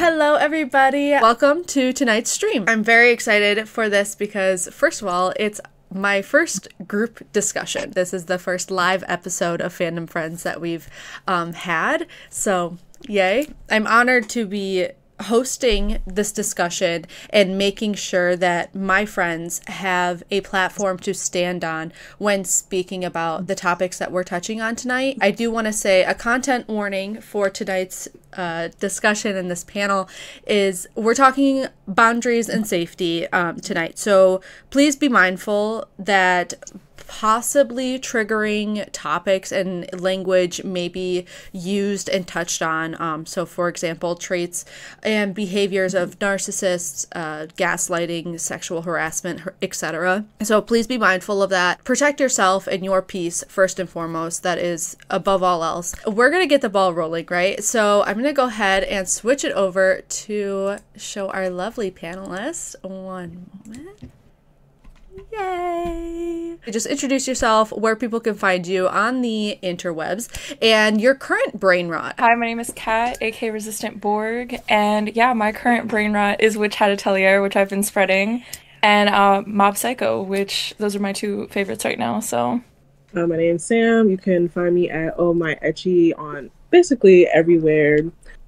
Hello everybody, welcome to tonight's stream. I'm very excited for this because first of all, it's my first group discussion. This is the first live episode of Fandom Friends that we've had, so yay. I'm honored to be hosting this discussion and making sure that my friends have a platform to stand on when speaking about the topics that we're touching on tonight. I do want to say a content warning for tonight's discussion in this panel is we're talking boundaries and safety tonight. So please be mindful that possibly triggering topics and language may be used and touched on. So for example, traits and behaviors of narcissists, gaslighting, sexual harassment, etc. So please be mindful of that. Protect yourself and your peace first and foremost. That is above all else. We're going to get the ball rolling, right? So I'm going to go ahead and switch it over to show our lovely panelists. One moment. Yay! Just introduce yourself, where people can find you on the interwebs, and your current brain rot. Hi, my name is Kat, aka Resistant Borg, and yeah, my current brain rot is Witch Hat Atelier, which I've been spreading, and Mob Psycho, which those are my two favorites right now, so. My name's Sam. You can find me at my etchy on basically everywhere.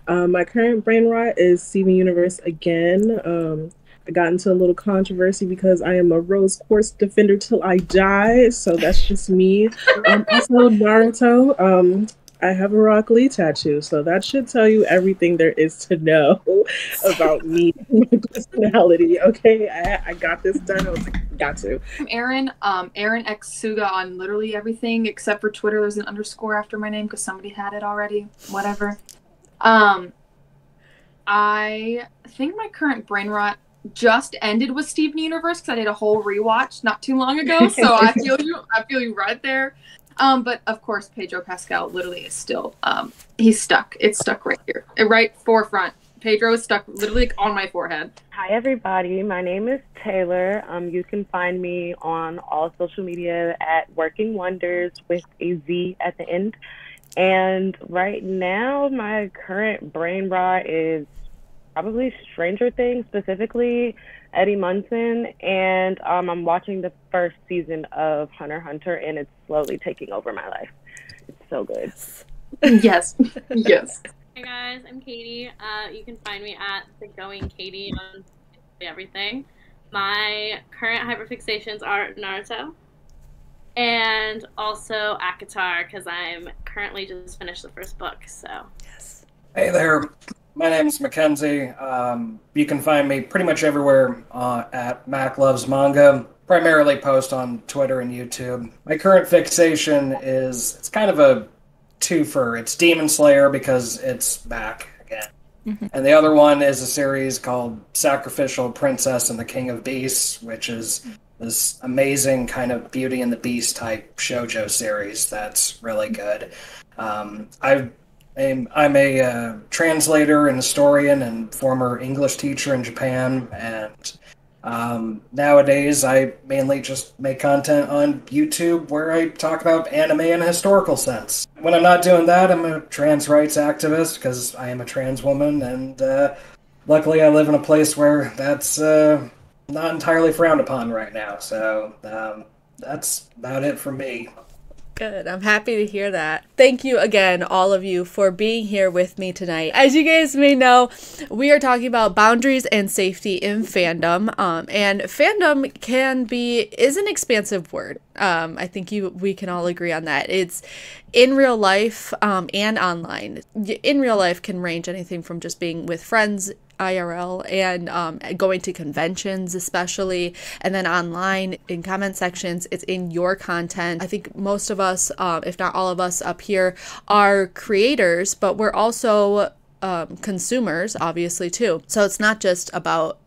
My current brain rot is Steven Universe again. I got into a little controversy because I am a rose quartz defender till I die, so that's just me. Also Naruto. I have a Rock Lee tattoo, so that should tell you everything there is to know about me and my personality. Okay, I got this done. I was like, got to. I'm Erin. Erin X Suga on literally everything except for Twitter. There's an underscore after my name because somebody had it already. Whatever. I think my current brain rot just ended with Steven Universe because I did a whole rewatch not too long ago, so I feel you right there. But of course Pedro Pascal literally is still he's stuck. It's stuck right here, right forefront. Pedro is stuck literally on my forehead. Hi everybody, my name is Taylor. You can find me on all social media at Working Wonders with a Z at the end. And right now my current brain rot is probably Stranger Things, specifically Eddie Munson, and I'm watching the first season of Hunter x Hunter, and it's slowly taking over my life. It's so good. Yes. Yes. Hey guys, I'm Katie. You can find me at The Going Katie on everything. My current hyperfixations are Naruto and also Akatar because I'm currently just finished the first book. So Yes. Hey there. My name's Mackenzie. You can find me pretty much everywhere at Mac Loves Manga. Primarily post on Twitter and YouTube. My current fixation it's kind of a twofer. It's Demon Slayer because it's back again. Mm-hmm. And the other one is a series called Sacrificial Princess and the King of Beasts, which is this amazing kind of Beauty and the Beast type shoujo series that's really good. I'm a translator and historian and former English teacher in Japan, and nowadays I mainly just make content on YouTube where I talk about anime in a historical sense. When I'm not doing that, I'm a trans rights activist because I am a trans woman, and luckily I live in a place where that's not entirely frowned upon right now, so that's about it for me. Good. I'm happy to hear that. Thank you again, all of you, for being here with me tonight. As you guys may know, we are talking about boundaries and safety in fandom. And fandom is an expansive word. I think we can all agree on that. It's in real life and online. In real life can range anything from just being with friends, IRL, and going to conventions especially, and then online in comment sections. It's in your content. I think most of us, if not all of us up here, are creators, but we're also consumers obviously too. So it's not just about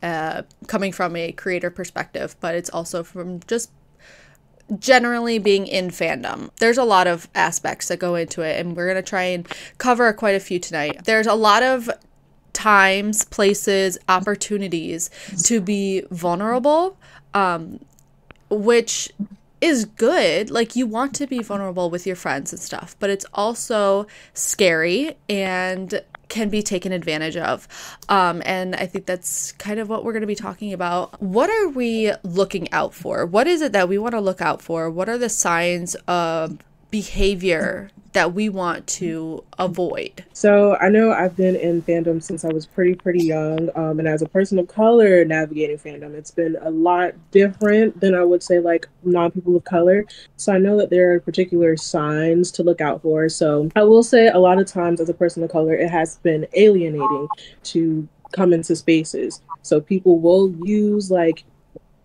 coming from a creator perspective, but it's also from just generally being in fandom. There's a lot of aspects that go into it, and we're going to try and cover quite a few tonight. There's a lot of times, places, opportunities to be vulnerable, which is good. Like, you want to be vulnerable with your friends and stuff, but it's also scary and can be taken advantage of. And I think that's kind of what we're going to be talking about. What are we looking out for? What is it that we want to look out for? What are the signs of behavior that we want to avoid? So I know I've been in fandom since I was pretty young, and as a person of color navigating fandom, it's been a lot different than I would say like non-people of color. So I know that there are particular signs to look out for. So I will say a lot of times as a person of color, it has been alienating to come into spaces. So people will use like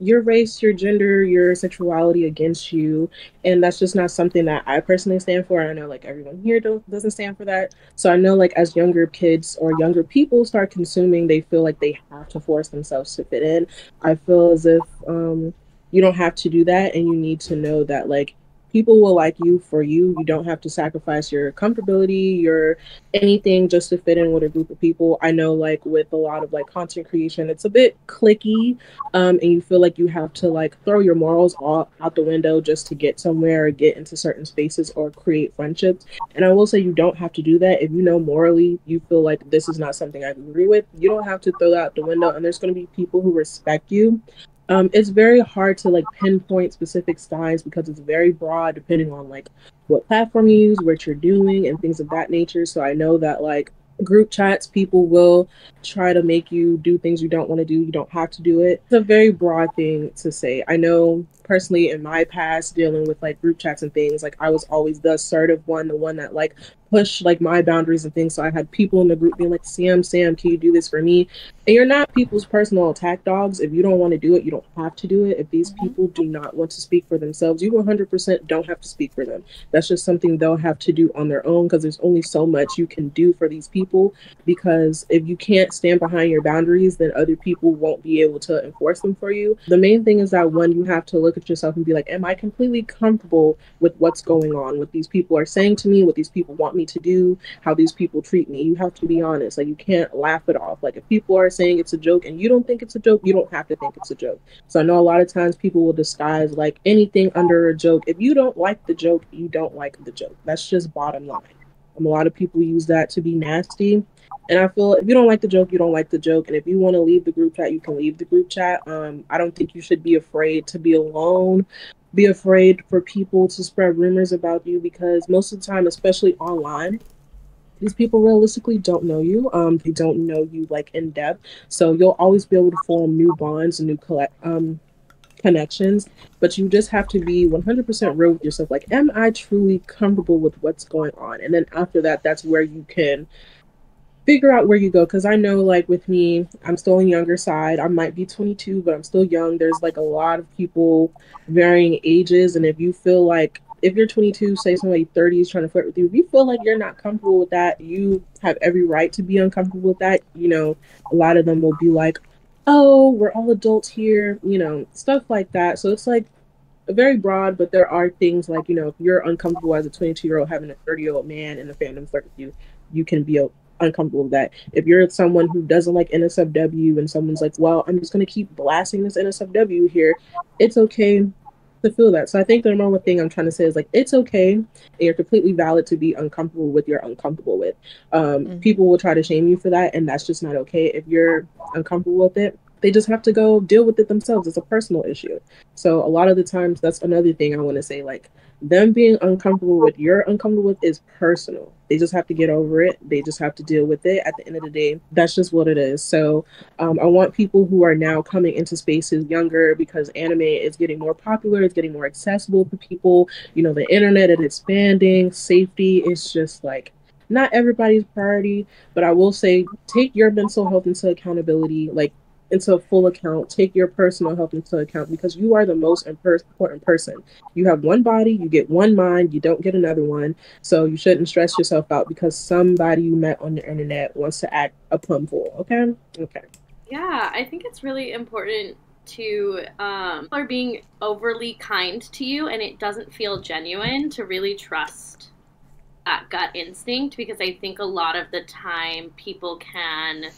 your race, your gender, your sexuality against you. And that's just not something that I personally stand for. I know like everyone here doesn't stand for that. So I know like as younger kids or younger people start consuming, they feel like they have to force themselves to fit in. I feel as if you don't have to do that, and you need to know that like people will like you for you. You don't have to sacrifice your comfortability, your anything just to fit in with a group of people. I know like with a lot of like content creation, it's a bit cliquey, and you feel like you have to like throw your morals all out the window just to get somewhere or get into certain spaces or create friendships. And I will say you don't have to do that. If you know morally you feel like this is not something I agree with, you don't have to throw that out the window, and there's going to be people who respect you. It's very hard to like pinpoint specific signs because it's very broad depending on like what platform you use, what you're doing, and things of that nature. So I know that like group chats, people will try to make you do things you don't want to do. You don't have to do it. It's a very broad thing to say. I know personally in my past dealing with like group chats and things, like I was always the assertive one, the one that like pushed like my boundaries and things. So I had people in the group being like, Sam, can you do this for me? And you're not people's personal attack dogs. If you don't want to do it, you don't have to do it. If these people do not want to speak for themselves, you 100% don't have to speak for them. That's just something they'll have to do on their own, because there's only so much you can do for these people. Because if you can't stand behind your boundaries, then other people won't be able to enforce them for you. The main thing is that one, you have to look at yourself and be like, am I completely comfortable with what's going on, what these people are saying to me, what these people want me to do, how these people treat me? You have to be honest. Like, you can't laugh it off. Like, if people are saying it's a joke and you don't think it's a joke, you don't have to think it's a joke. So I know a lot of times people will disguise like anything under a joke. If you don't like the joke, you don't like the joke. That's just bottom line. A lot of people use that to be nasty. And I feel if you don't like the joke, you don't like the joke. And if you want to leave the group chat, you can leave the group chat. I don't think you should be afraid to be alone, be afraid for people to spread rumors about you, because most of the time, especially online, these people realistically don't know you. They don't know you like in depth. So you'll always be able to form new bonds and new connections, but you just have to be 100% real with yourself. Like, am I truly comfortable with what's going on? And then after that, that's where you can figure out where you go. Because I know like with me, I'm still on the younger side. I might be 22, but I'm still young. There's like a lot of people varying ages, and if you feel like, if you're 22, say somebody 30 is trying to flirt with you, if you feel like you're not comfortable with that, you have every right to be uncomfortable with that. You know, a lot of them will be like, oh, we're all adults here, you know, stuff like that. So it's like very broad, but there are things like, you know, if you're uncomfortable as a 22-year-old having a 30-year-old man in the fandom flirt with you, you can be uncomfortable with that. If you're someone who doesn't like NSFW and someone's like, well, I'm just going to keep blasting this NSFW here, it's okay to feel that. So I think the number one thing I'm trying to say is like, it's okay, and you're completely valid to be uncomfortable with you're uncomfortable with. People will try to shame you for that, and that's just not okay. If you're uncomfortable with it, they just have to go deal with it themselves. It's a personal issue. So a lot of the times, that's another thing I want to say, like, them being uncomfortable with you're uncomfortable with is personal. They just have to get over it. They just have to deal with it. At the end of the day, that's just what it is. So I want people who are now coming into spaces younger, because anime is getting more popular. It's getting more accessible to people. You know, the internet is expanding. Safety is just like not everybody's priority. But I will say, take your mental health into accountability. Like, into full account. Take your personal health into account, because you are the most important person. You have one body, you get one mind, you don't get another one. So you shouldn't stress yourself out because somebody you met on the internet wants to act a plumfool. Okay? Yeah, I think it's really important to people are being overly kind to you and it doesn't feel genuine, to really trust that gut instinct, because I think a lot of the time people can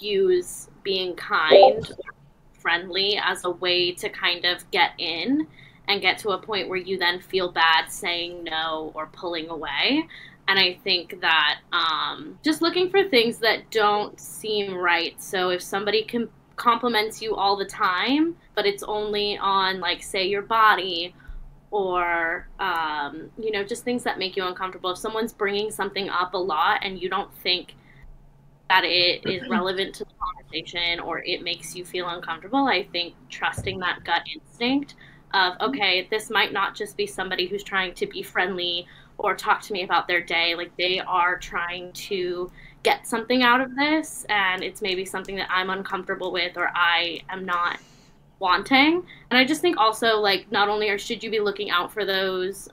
use being kind friendly as a way to kind of get in and get to a point where you then feel bad saying no or pulling away. And I think that just looking for things that don't seem right. So if somebody compliments you all the time, but it's only on, like, say, your body, or, you know, just things that make you uncomfortable. If someone's bringing something up a lot and you don't think that it is relevant to the conversation or it makes you feel uncomfortable, I think trusting that gut instinct of, okay, this might not just be somebody who's trying to be friendly or talk to me about their day. Like, they are trying to get something out of this, and it's maybe something that I'm uncomfortable with or I am not wanting. And I just think also, like, not only should you be looking out for those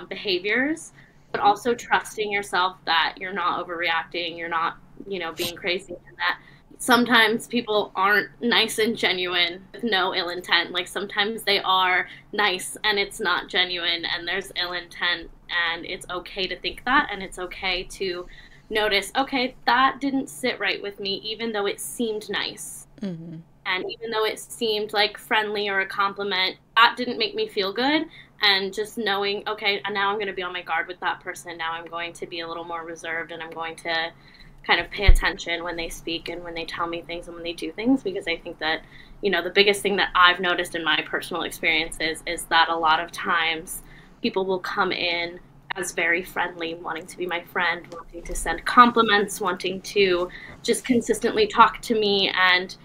behaviors, but also trusting yourself that you're not overreacting, you're not, you know, being crazy, and that sometimes people aren't nice and genuine with no ill intent. Like, sometimes they are nice and it's not genuine and there's ill intent, and it's okay to think that, and it's okay to notice, okay, that didn't sit right with me, even though it seemed nice. Mm-hmm. And even though it seemed like friendly or a compliment, that didn't make me feel good. And just knowing, okay, and now I'm going to be on my guard with that person. Now I'm going to be a little more reserved, and I'm going to kind of pay attention when they speak and when they tell me things and when they do things, because I think that, you know, the biggest thing that I've noticed in my personal experiences is that a lot of times people will come in as very friendly, wanting to be my friend, wanting to send compliments, wanting to just consistently talk to me. And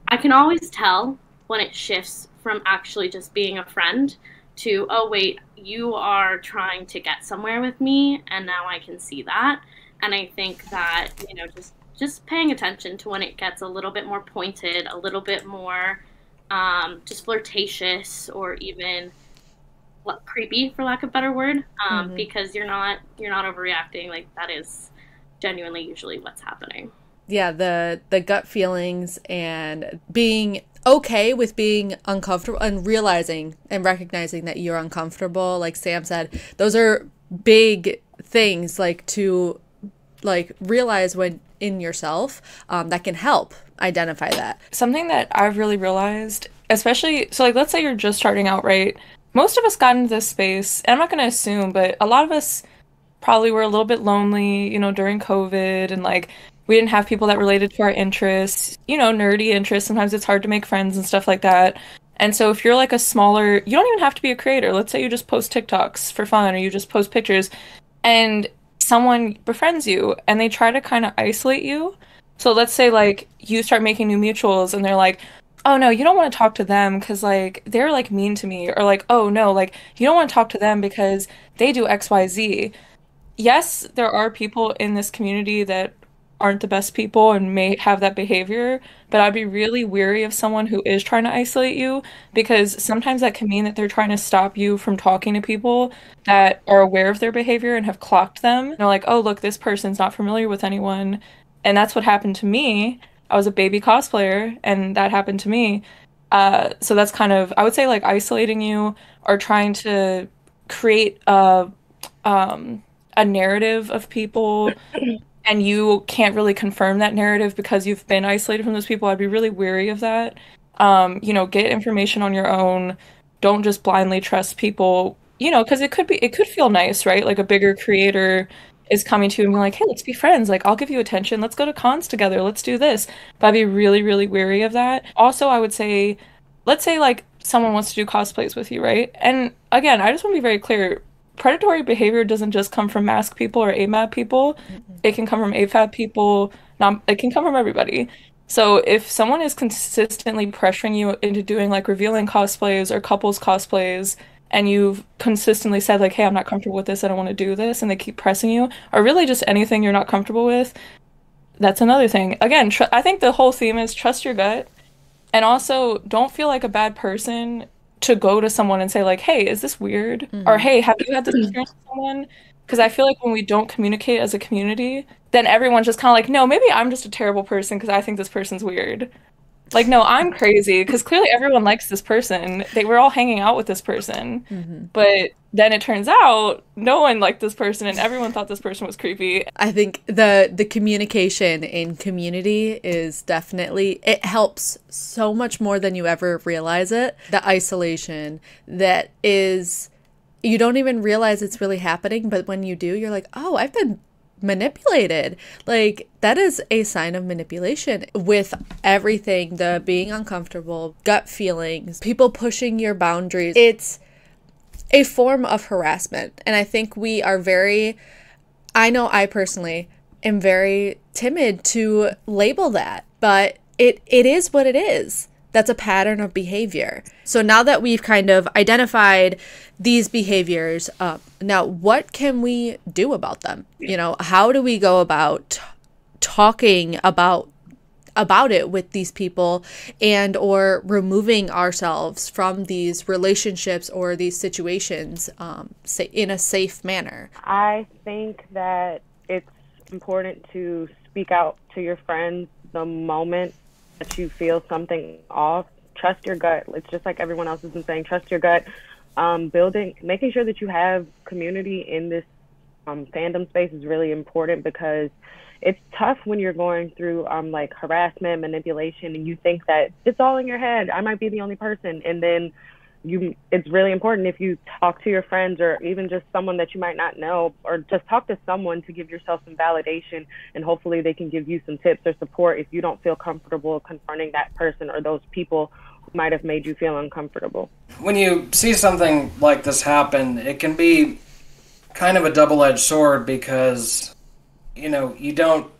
I can always tell when it shifts from actually just being a friend to, oh, wait, you are trying to get somewhere with me, and now I can see that. And I think that, you know, just paying attention to when it gets a little bit more pointed, a little bit more just flirtatious, or even creepy, for lack of a better word, because you're not overreacting. Like, that is genuinely usually what's happening. Yeah, the gut feelings and being okay with being uncomfortable and realizing and recognizing that you're uncomfortable, like Sam said, those are big things, like, to, like, realize when in yourself, that can help identify that. Something that I've really realized, especially, so, like, let's say you're just starting out, right? Most of us got into this space, and I'm not going to assume, but a lot of us probably were a little bit lonely, you know, during COVID, and, like, we didn't have people that related to our interests, you know, nerdy interests. Sometimes it's hard to make friends and stuff like that. And so if you're, like, a smaller, you don't even have to be a creator. Let's say you just post TikToks for fun, or you just post pictures, and someone befriends you and they try to kind of isolate you. So let's say, like, you start making new mutuals and they're like, oh no, you don't want to talk to them because, like, they're, like, mean to me, or, like, oh no, like, you don't want to talk to them because they do XYZ. Yes, there are people in this community that aren't the best people and may have that behavior, but I'd be really weary of someone who is trying to isolate you, because sometimes that can mean that they're trying to stop you from talking to people that are aware of their behavior and have clocked them. They're like, oh, look, this person's not familiar with anyone. And that's what happened to me. I was a baby cosplayer, and that happened to me. So that's kind of, I would say, like, isolating you, or trying to create a narrative of people, and you can't really confirm that narrative because you've been isolated from those people. I'd be really wary of that. You know, get information on your own. Don't just blindly trust people, you know, because it could feel nice, right? Like, a bigger creator is coming to you and being like, hey, let's be friends. Like, I'll give you attention. Let's go to cons together. Let's do this. But I'd be really, really wary of that. Also, I would say, let's say, like, someone wants to do cosplays with you, right? And again, I just want to be very clear. Predatory behavior doesn't just come from mask people or AMAB people. It can come from AFAB people. It can come from everybody. So if someone is consistently pressuring you into doing, like, revealing cosplays or couples cosplays, and you've consistently said, like, hey, I'm not comfortable with this, I don't want to do this, and they keep pressing you, or really just anything you're not comfortable with, that's another thing. Again, I think the whole theme is trust your gut, and also don't feel like a bad person to go to someone and say, like, hey, is this weird? Or, hey, have you had this experience with someone? Because I feel like when we don't communicate as a community, then everyone's just kind of like, no, maybe I'm just a terrible person because I think this person's weird. like, no, I'm crazy because clearly everyone likes this person. They were all hanging out with this person, but then it turns out no one liked this person and everyone thought this person was creepy. I think the communication in community is definitely, it helps so much more than you ever realize it. The isolation that is, you don't even realize it's really happening, but when you do, you're like, oh, I've been manipulated. Like, that is a sign of manipulation with everything, the being uncomfortable, gut feelings, people pushing your boundaries. It's a form of harassment. And I think we are I know I personally am very timid to label that, but it is what it is. That's a pattern of behavior. So now that we've kind of identified these behaviors, now what can we do about them? You know, how do we go about talking about it with these people, and or removing ourselves from these relationships or these situations in a safe manner? I think that it's important to speak out to your friends the moment that you feel something off. Trust your gut. It's just like everyone else has been saying, trust your gut. Making sure that you have community in this fandom space is really important, because it's tough when you're going through like harassment, manipulation, and you think that it's all in your head. I might be the only person. And then it's really important if you talk to your friends, or even just someone that you might not know, or just talk to someone to give yourself some validation, and hopefully they can give you some tips or support if you don't feel comfortable confronting that person or those people who might have made you feel uncomfortable. When you see something like this happen, it can be kind of a double-edged sword, because, you know, you don't,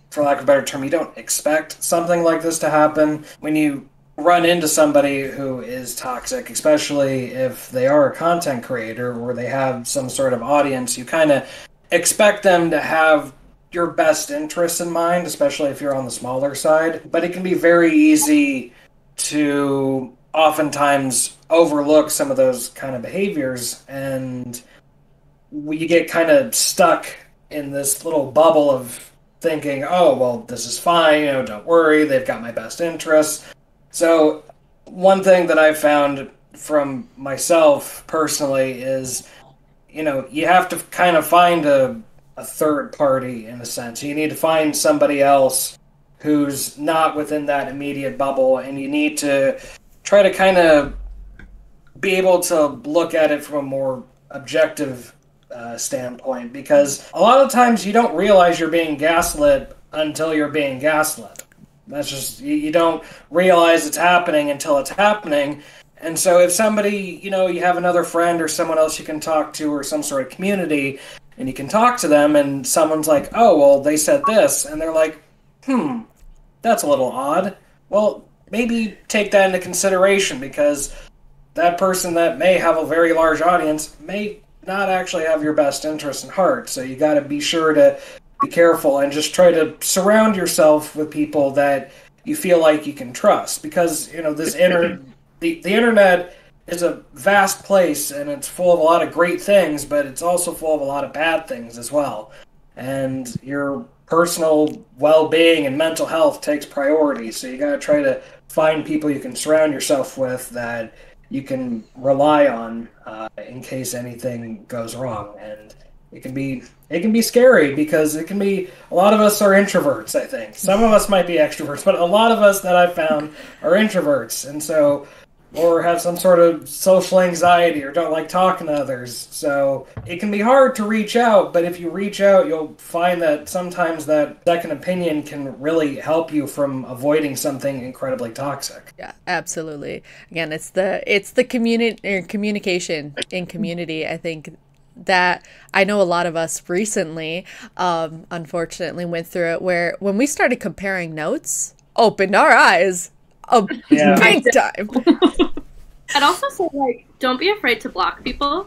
for lack of a better term, you don't expect something like this to happen. When you run into somebody who is toxic, especially if they are a content creator or they have some sort of audience, you kind of expect them to have your best interests in mind, especially if you're on the smaller side. But it can be very easy to oftentimes overlook some of those kind of behaviors, and you get kind of stuck in this little bubble of thinking, oh, well, this is fine, you know, don't worry, they've got my best interests. So one thing that I've found from myself personally is, you know, you have to kind of find a third party, in a sense. You need to find somebody else who's not within that immediate bubble, and you need to try to kind of be able to look at it from a more objective standpoint, because a lot of times you don't realize you're being gaslit until you're being gaslit. That's just, you don't realize it's happening until it's happening. And so if somebody, you know, you have another friend or someone else you can talk to, or some sort of community, and you can talk to them, and someone's like, oh, well, they said this, and they're like, that's a little odd. Well, maybe take that into consideration, because that person that may have a very large audience may not actually have your best interest in heart. So you got to be sure to be careful and just try to surround yourself with people that you feel like you can trust, because, you know, this the internet is a vast place, and it's full of a lot of great things, but it's also full of a lot of bad things as well. And your personal well-being and mental health takes priority, so you got to try to find people you can surround yourself with that you can rely on in case anything goes wrong. And it can be scary, because it can be, a lot of us are introverts, I think. Some of us might be extroverts, but a lot of us that I've found are introverts, and so, or have some sort of social anxiety, or don't like talking to others. So it can be hard to reach out, but if you reach out, you'll find that sometimes that second opinion can really help you from avoiding something incredibly toxic. Yeah, absolutely. Again, it's the communication in community. I think that I know a lot of us recently, unfortunately, went through it, where when we started comparing notes, opened our eyes big time. I'd also say, like, don't be afraid to block people.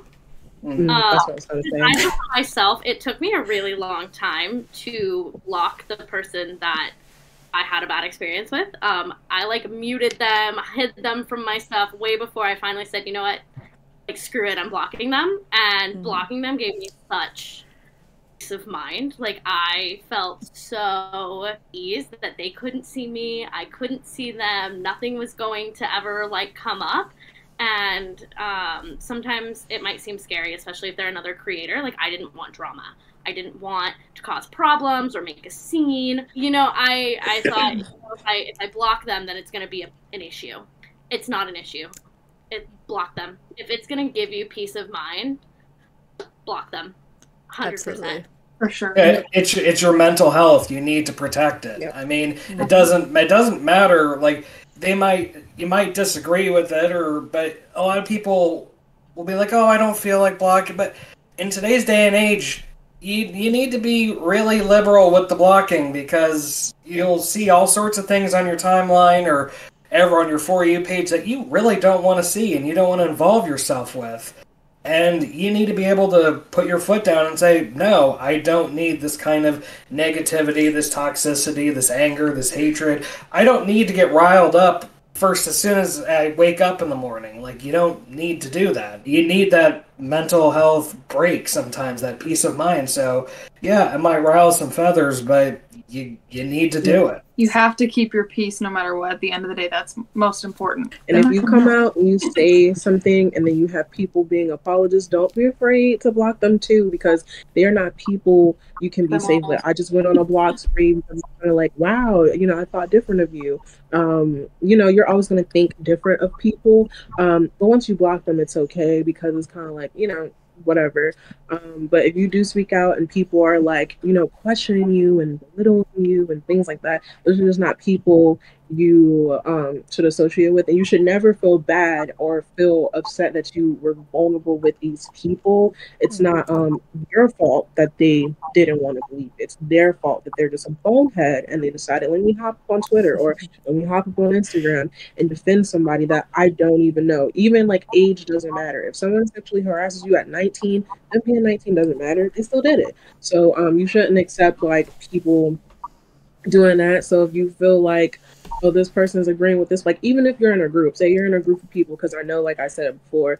That's what I was going to say. I know for myself, it took me a really long time to block the person that I had a bad experience with. I like muted them, hid them from my stuff way before I finally said, you know what, like, screw it, I'm blocking them. And blocking them gave me such peace of mind. Like, I felt so eased that they couldn't see me, I couldn't see them, nothing was going to ever like come up. And sometimes it might seem scary, especially if they're another creator. Like, I didn't want drama. I didn't want to cause problems or make a scene. You know, I thought, you know, if I block them, then it's going to be an issue. It's not an issue. Block them. If it's going to give you peace of mind, block them. 100%. Absolutely. For sure. It's your mental health. You need to protect it. Yep. I mean, it doesn't matter. Like, you might disagree with it, but a lot of people will be like, oh, I don't feel like blocking. But in today's day and age, you need to be really liberal with the blocking, because you'll see all sorts of things on your timeline or ever on your For You page that you really don't want to see and you don't want to involve yourself with. And you need to be able to put your foot down and say, no, I don't need this kind of negativity, this toxicity, this anger, this hatred. I don't need to get riled up first as soon as I wake up in the morning. Like, you don't need to do that. You need that mental health break sometimes, that peace of mind. So, yeah, it might rile some feathers, but you need to do it. You have to keep your peace no matter what. At the end of the day, that's most important. And if you come out and you say something and then you have people being apologists, don't be afraid to block them too, because they're not people you can be safe with. I just went on a block spree because I'm kind of like, wow, you know, I thought different of you. You know, you're always going to think different of people. But once you block them, it's okay, because it's kind of like, you know, whatever. But if you do speak out and people are like, you know, questioning you and belittling you and things like that, those are just not people you should associate with. And you should never feel bad or feel upset that you were vulnerable with these people. It's not your fault that they didn't want to believe. It's their fault that they're just a bonehead and they decided, let me hop up on Twitter or let me hop up on Instagram and defend somebody that I don't even know. Even like age doesn't matter. If someone sexually harasses you at 19, them being 19 doesn't matter. They still did it. So you shouldn't accept like people doing that. So if you feel like, oh, this person is agreeing with this, like, even if you're in a group, say you're in a group of people, because I know, like I said before,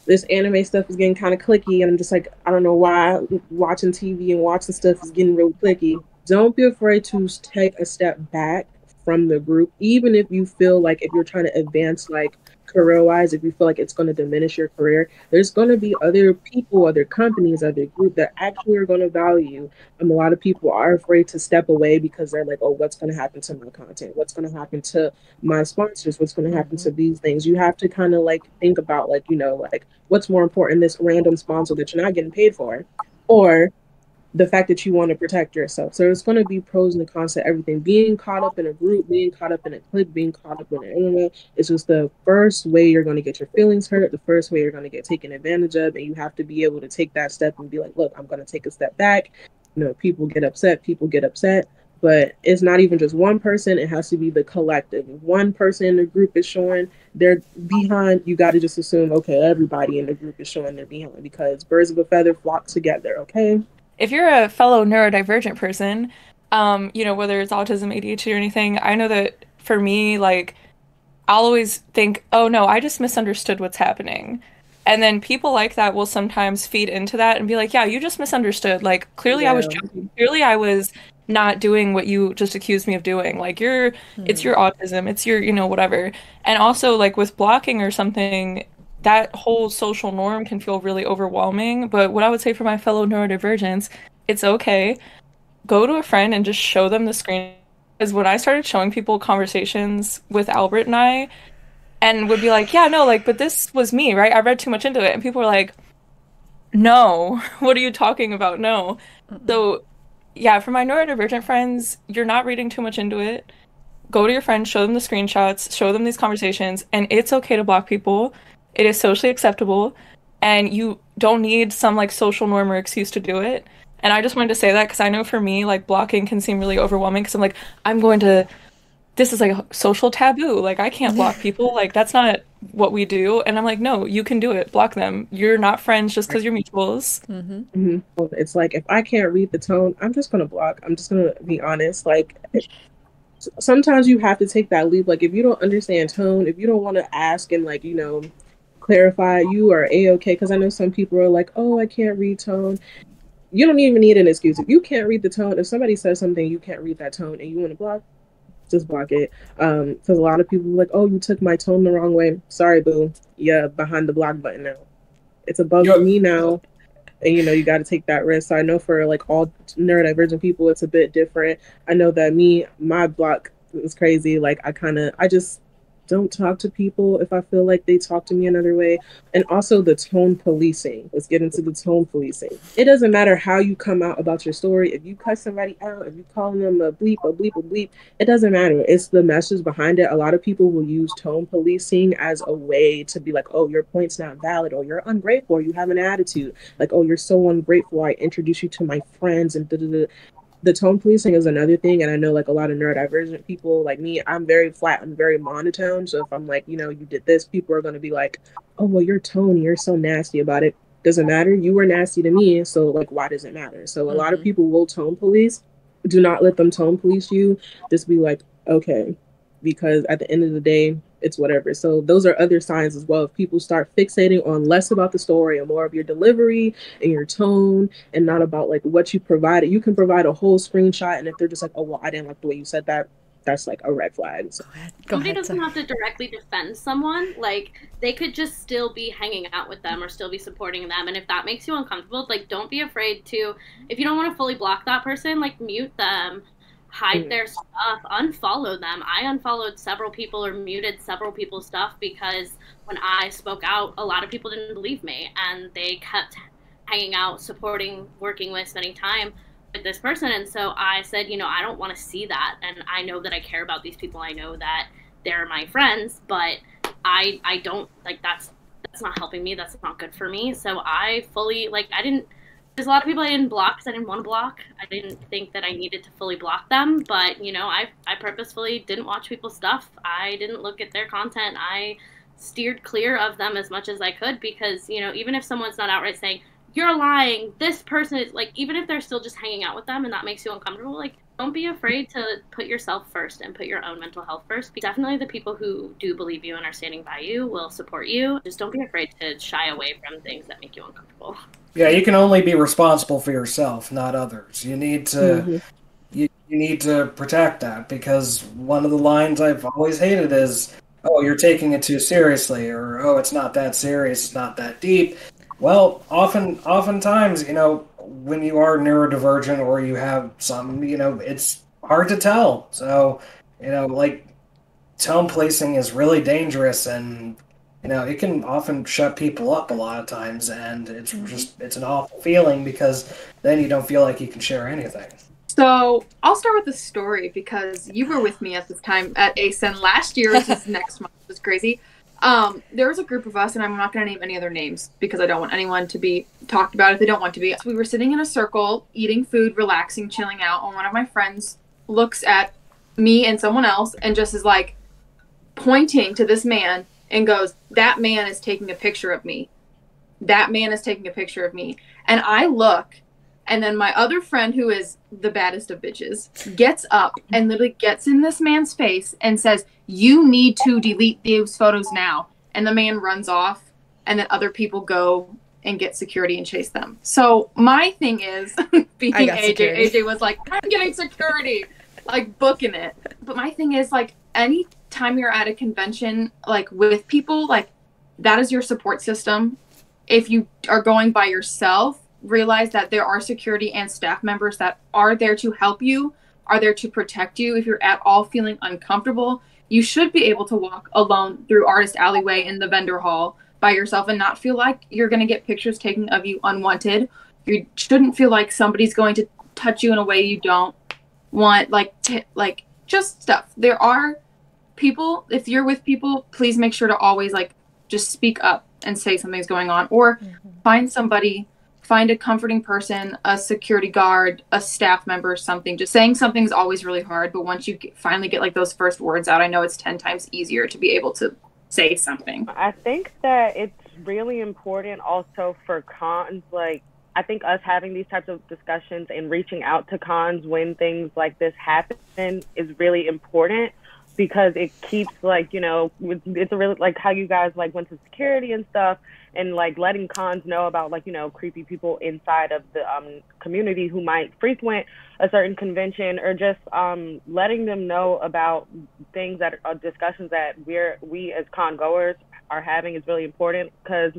this anime stuff is getting kind of clicky, and I'm just like, I don't know why watching TV and watching stuff is getting real clicky. Don't be afraid to take a step back from the group, even if you feel like, if you're trying to advance, like, career-wise, if you feel like it's going to diminish your career, there's going to be other people, other companies, other group that actually are going to value. A lot of people are afraid to step away because they're like, oh, what's going to happen to my content? What's going to happen to my sponsors? What's going to happen to these things? You have to kind of like think about, like, you know, like, what's more important, this random sponsor that you're not getting paid for, or the fact that you want to protect yourself. So there's going to be pros and cons to everything. Being caught up in a group, being caught up in a clique, being caught up in the internet is just the first way you're going to get your feelings hurt, the first way you're going to get taken advantage of, and you have to be able to take that step and be like, look, I'm going to take a step back. You know, people get upset, but it's not even just one person, it has to be the collective. If one person in the group is showing they're behind, you got to just assume, okay, everybody in the group is showing they're behind, because birds of a feather flock together, okay? If you're a fellow neurodivergent person, you know, whether it's autism, ADHD, or anything, I know that for me, like, I'll always think, oh no, I just misunderstood what's happening. And then people like that will sometimes feed into that and be like, yeah, you just misunderstood. Like, clearly I was joking. Clearly I was not doing what you just accused me of doing. Like, it's your autism, it's your, you know, whatever. And also, like, with blocking or something, that whole social norm can feel really overwhelming. But what I would say for my fellow neurodivergents, it's okay. Go to a friend and just show them the screen. Because when I started showing people conversations with Albert and I, and would be like, yeah, no, like, but this was me, right? I read too much into it. And people were like, no, what are you talking about? No. So, yeah, for my neurodivergent friends, you're not reading too much into it. Go to your friends, show them the screenshots, show them these conversations, and it's okay to block people. It is socially acceptable, and you don't need some, like, social norm or excuse to do it. And I just wanted to say that because I know for me, like, blocking can seem really overwhelming because I'm like, this is like a social taboo. Like, I can't block people. Like, that's not what we do. And I'm like, no, you can do it. Block them. You're not friends just because you're mutuals. Well, it's like, if I can't read the tone, I'm just going to block. I'm just going to be honest. Like, sometimes you have to take that leap. Like, if you don't understand tone, if you don't want to ask and, like, you know, clarify, you are A-okay. Because I know some people are like, oh, I can't read tone. you don't even need an excuse. If you can't read the tone, if somebody says something, you can't read that tone and you want to block, just block it. Because a lot of people are like, oh, you took my tone the wrong way. Sorry, boo. Yeah, behind the block button now. It's above me now. And, you know, you got to take that risk. So I know for, like, all neurodivergent people, it's a bit different. I know that my block is crazy. Like, I just don't talk to people if I feel like they talk to me another way. And also the tone policing. Let's get into the tone policing. It doesn't matter how you come out about your story. If you cut somebody out, if you call them a bleep, it doesn't matter. It's the message behind it. A lot of people will use tone policing as a way to be like, oh, your point's not valid, or you're ungrateful, or you have an attitude. Like, oh, you're so ungrateful, I introduce you to my friends, and da-da-da. The tone policing is another thing, and I know like a lot of neurodivergent people like me, I'm very flat and very monotone. So if I'm like, you know, you did this, people are going to be like, oh, well, your tone, you're so nasty about it. Doesn't matter. You were nasty to me, so like, why does it matter? So a lot of people will tone police. Do not let them tone police you. Just be like, okay, because at the end of the day, it's whatever. So those are other signs as well. If people start fixating on less about the story and more of your delivery and your tone, and not about like what you provided. You can provide a whole screenshot, and if they're just like, oh, well, I didn't like the way you said that, that's like a red flag. So somebody doesn't have to directly defend someone. Like, they could just still be hanging out with them or still be supporting them. And if that makes you uncomfortable, like, don't be afraid to, if you don't want to fully block that person, like, mute them, hide their stuff, unfollow them. I unfollowed several people or muted several people's stuff because when I spoke out, a lot of people didn't believe me, and they kept hanging out, supporting, working with, spending time with this person. And so I said, you know, I don't want to see that, and I know that I care about these people. I know that they're my friends, but I don't, like, that's not helping me. That's not good for me. So I fully, like, there's a lot of people I didn't block because I didn't want to block. I didn't think that I needed to fully block them, but, you know, I purposefully didn't watch people's stuff. I didn't look at their content. I steered clear of them as much as I could because, you know, even if someone's not outright saying, you're lying, this person is, like, even if they're still just hanging out with them and that makes you uncomfortable, like, don't be afraid to put yourself first and put your own mental health first. Definitely the people who do believe you and are standing by you will support you. Just don't be afraid to shy away from things that make you uncomfortable. Yeah, you can only be responsible for yourself, not others. You need to you need to protect that, because one of the lines I've always hated is, oh, you're taking it too seriously, or oh, it's not that serious, it's not that deep. Well, oftentimes, you know, when you are neurodivergent or you have some, you know, it's hard to tell. So, you know, like, tone policing is really dangerous, and, you know, it can often shut people up a lot of times, and it's it's an awful feeling because then you don't feel like you can share anything. So I'll start with the story because you were with me at this time at ASEN last year, which is next month. It was crazy. There was a group of us, and I'm not going to name any other names because I don't want anyone to be talked about if they don't want to be. So we were sitting in a circle, eating food, relaxing, chilling out, and one of my friends looks at me and someone else and just is like pointing to this man and goes, that man is taking a picture of me. That man is taking a picture of me. And I look, and then my other friend, who is the baddest of bitches, gets up and literally gets in this man's face and says, you need to delete these photos now. And the man runs off, and then other people go and get security and chase them. So my thing is, being AJ was like, I'm getting security, like booking it. But my thing is, like, any time you're at a convention, like with people, like, that is your support system. If you are going by yourself, realize that there are security and staff members that are there to help you, are there to protect you. If you're at all feeling uncomfortable, you should be able to walk alone through Artist Alleyway in the vendor hall by yourself and not feel like you're going to get pictures taken of you unwanted. You shouldn't feel like somebody's going to touch you in a way you don't want, like just stuff. There are people, if you're with people, please make sure to always, like, just speak up and say something's going on, or find somebody. Find a comforting person, a security guard, a staff member, something. Just saying something's always really hard, but once you finally get like those first words out, I know it's 10 times easier to be able to say something. I think that it's really important also for cons. Like, I think us having these types of discussions and reaching out to cons when things like this happen is really important. because it keeps like, it's a really like how you guys like went to security and stuff, and like letting cons know about like, creepy people inside of the community who might frequent a certain convention, or just letting them know about things that are discussions that we as con goers are having is really important. Because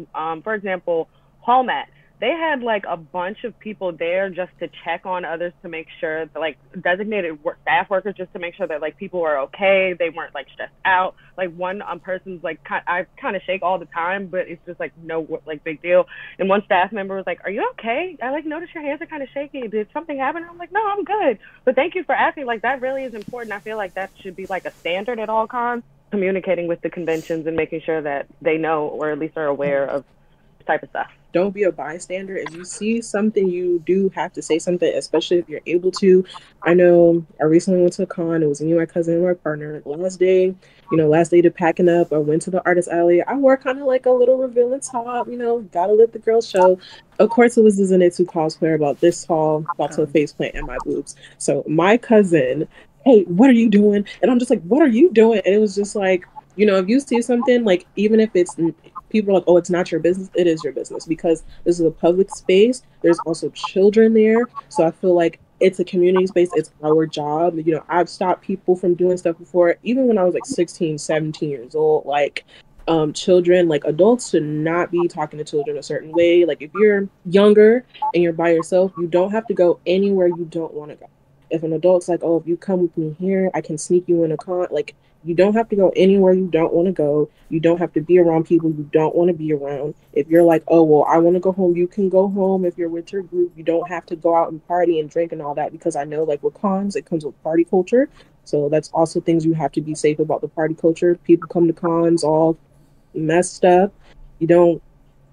for example, Hallmat, they had like a bunch of people there just to check on others, to make sure that, like, designated staff workers, just to make sure that like people were okay, they weren't like stressed out. Like one person's like, I kind of shake all the time, but it's just like no like big deal. And one staff member was like, "Are you okay? I like noticed your hands are kind of shaky. Did something happen?" I'm like, "No, I'm good. But thank you for asking." Like that really is important. I feel like that should be like a standard at all cons, communicating with the conventions and making sure that they know, or at least are aware of this type of stuff. Don't be a bystander. If you see something, you do have to say something, especially if you're able to. I know I recently went to a con. It was me, my cousin, and my partner. Last day to packing up, I went to the artist alley. I wore kind of like a little revealing top, gotta let the girls show. Of course, it was the Zenitsu cosplayer about this tall, about to face plant and my boobs. So my cousin, "Hey, what are you doing?" And I'm just like, "What are you doing?" And it was just like, if you see something, like, even if it's people are like, "Oh, it's not your business," it is your business, because this is a public space. There's also children there. So I feel like it's a community space. It's our job. I've stopped people from doing stuff before, even when I was like 16, 17 years old. Like, children, like, adults should not be talking to children a certain way. Like, if you're younger and you're by yourself, you don't have to go anywhere you don't want to go. If an adult's like, "Oh, if you come with me here, I can sneak you in a con," like, you don't have to go anywhere you don't want to go. You don't have to be around people you don't want to be around. If you're like, "Oh, well, I want to go home," you can go home. If you're with your group, you don't have to go out and party and drink and all that, because I know, like, with cons, it comes with party culture. So that's also things you have to be safe about, the party culture. People come to cons all messed up. You don't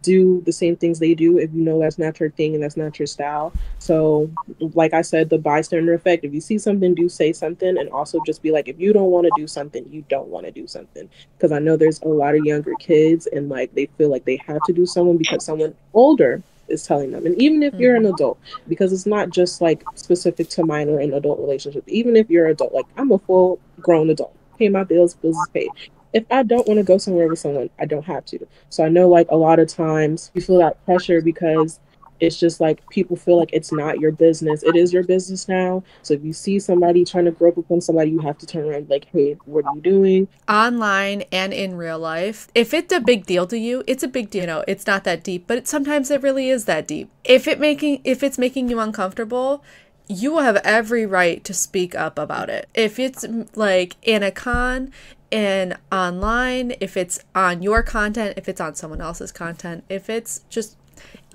do the same things they do if you know that's not your thing and that's not your style. So like I said, the bystander effect, if you see something, do say something. And also just be like, if you don't want to do something, you don't want to do something. Because I know there's a lot of younger kids, and like they feel like they have to do someone because someone older is telling them. And even if you're an adult, because it's not just like specific to minor and adult relationships, even if you're an adult, like, I'm a full grown adult, pay my bills is paid. If I don't want to go somewhere with someone, I don't have to. So I know, like, a lot of times you feel that pressure because it's just like people feel like it's not your business. It is your business now. So if you see somebody trying to grope up on somebody, you have to turn around like, "Hey, what are you doing?" Online and in real life, if it's a big deal to you, it's a big deal. It's not that deep, but sometimes it really is that deep. If it's making you uncomfortable, you will have every right to speak up about it. If it's like in a con and online, if it's on your content, if it's on someone else's content, if it's just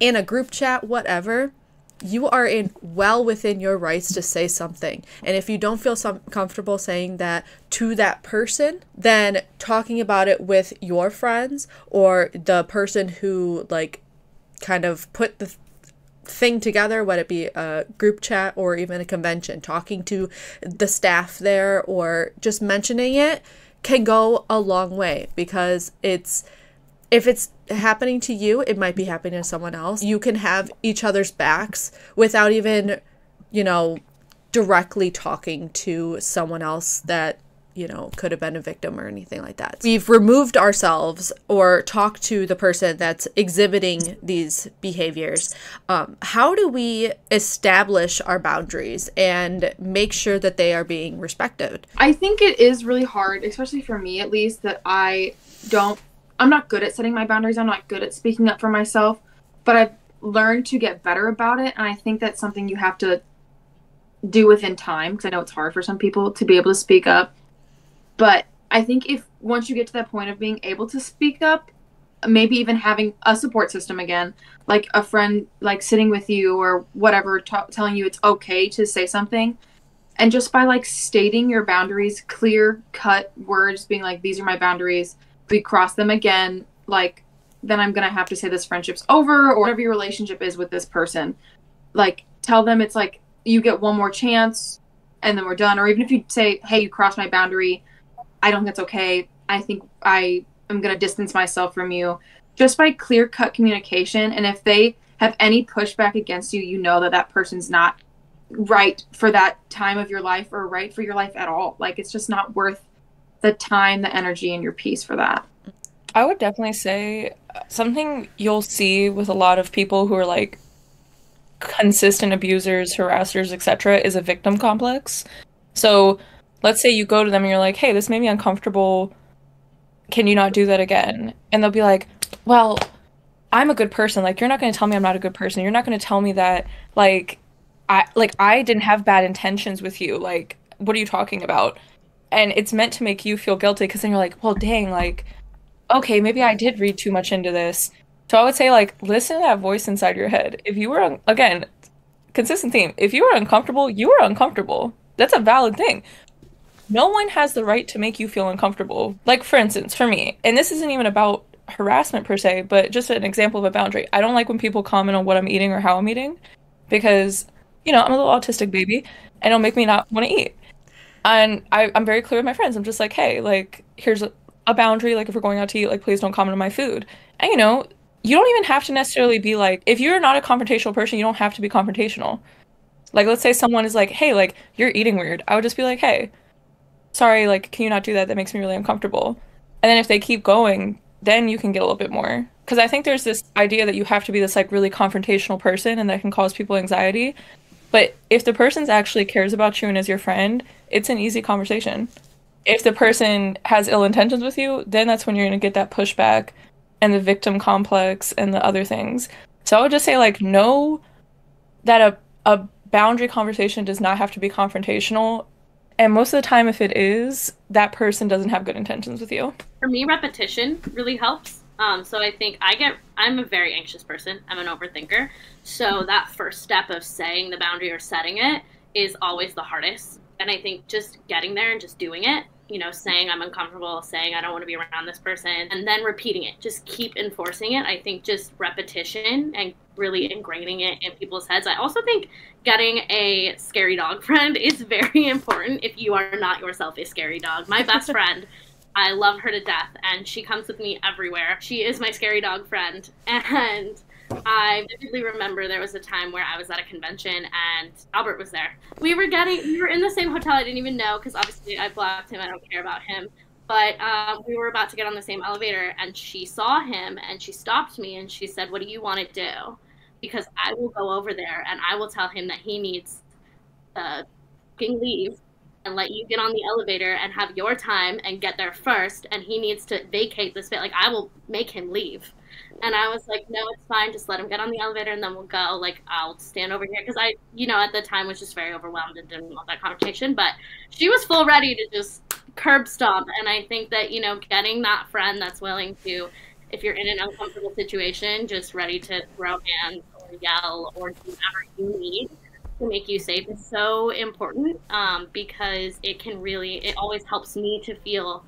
in a group chat, whatever, you are well within your rights to say something. And if you don't feel comfortable saying that to that person, then talking about it with your friends or the person who like kind of put the thing together, whether it be a group chat or even a convention, talking to the staff there or just mentioning it can go a long way, because if it's happening to you, it might be happening to someone else. You can have each other's backs without even, directly talking to someone else that, could have been a victim or anything like that. We've removed ourselves or talked to the person that's exhibiting these behaviors. How do we establish our boundaries and make sure that they are being respected? I think it is really hard, especially for me at least, that I'm not good at setting my boundaries. I'm not good at speaking up for myself, but I've learned to get better about it. And I think that's something you have to do within time, because I know it's hard for some people to be able to speak up. But I think once you get to that point of being able to speak up, maybe even having a support system again, like a friend, like sitting with you or whatever, telling you it's okay to say something. And just by like stating your boundaries, clear cut words, being like, "These are my boundaries. If we cross them again, like, then I'm going to have to say this friendship's over," or whatever your relationship is with this person. Like, tell them it's like, you get one more chance and then we're done. Or even if you say, "Hey, you crossed my boundary. I don't think that's okay. I think I am going to distance myself from you." Just by clear cut communication. And if they have any pushback against you, you know that person's not right for that time of your life or right for your life at all. Like, it's just not worth the time, the energy, and your peace for that. I would definitely say something you'll see with a lot of people who are like consistent abusers, harassers, etc., is a victim complex. So let's say you go to them and you're like, hey, this made me uncomfortable. Can you not do that again? And they'll be like, well, I'm a good person. Like, you're not going to tell me I'm not a good person. You're not going to tell me that, I didn't have bad intentions with you. Like, what are you talking about? And it's meant to make you feel guilty because then you're like, well, dang, like, okay, maybe I did read too much into this. So I would say, like, listen to that voice inside your head. If you were, again, consistent theme, if you were uncomfortable, you were uncomfortable. That's a valid thing. No one has the right to make you feel uncomfortable. Like, for instance, for me, and this isn't even about harassment per se, but just an example of a boundary. I don't like when people comment on what I'm eating or how I'm eating because, I'm a little autistic baby and it'll make me not want to eat. And I'm very clear with my friends. I'm just like, hey, like, here's a boundary. Like, if we're going out to eat, like, please don't comment on my food. And, you don't even have to necessarily be like, if you're not a confrontational person, you don't have to be confrontational. Like, let's say someone is like, hey, like, you're eating weird. I would just be like, hey, sorry, like, can you not do that? That makes me really uncomfortable. And then if they keep going, then you can get a little bit more. Because I think there's this idea that you have to be this, like, really confrontational person and that can cause people anxiety. But if the person actually cares about you and is your friend, it's an easy conversation. If the person has ill intentions with you, then that's when you're going to get that pushback and the victim complex and the other things. So I would just say, like, know that a boundary conversation does not have to be confrontational. And most of the time, if it is, that person doesn't have good intentions with you. For me, repetition really helps. So I think I'm a very anxious person. I'm an overthinker. So that first step of saying the boundary or setting it is always the hardest. And I think just getting there and just doing it, saying I'm uncomfortable, saying I don't want to be around this person, and then repeating it. Just keep enforcing it. I think just repetition and really ingraining it in people's heads. I also think getting a scary dog friend is very important if you are not yourself a scary dog. My best friend, I love her to death, and she comes with me everywhere. She is my scary dog friend, and I vividly remember there was a time where I was at a convention and Albert was there. We were in the same hotel. I didn't even know because obviously I blocked him. I don't care about him. But we were about to get on the same elevator and she saw him and she stopped me and she said, "What do you want to do? Because I will go over there and I will tell him that he needs to fucking leave and let you get on the elevator and have your time and get there first, and he needs to vacate this bit. Like, I will make him leave." And I was like, no, it's fine. Just let him get on the elevator and then we'll go. Like, I'll stand over here. Because I, at the time was just very overwhelmed and didn't want that confrontation. But she was full ready to just curb stomp. And I think that, getting that friend that's willing to, if you're in an uncomfortable situation, just ready to throw hands or yell or do whatever you need to make you safe is so important, because it always helps me to feel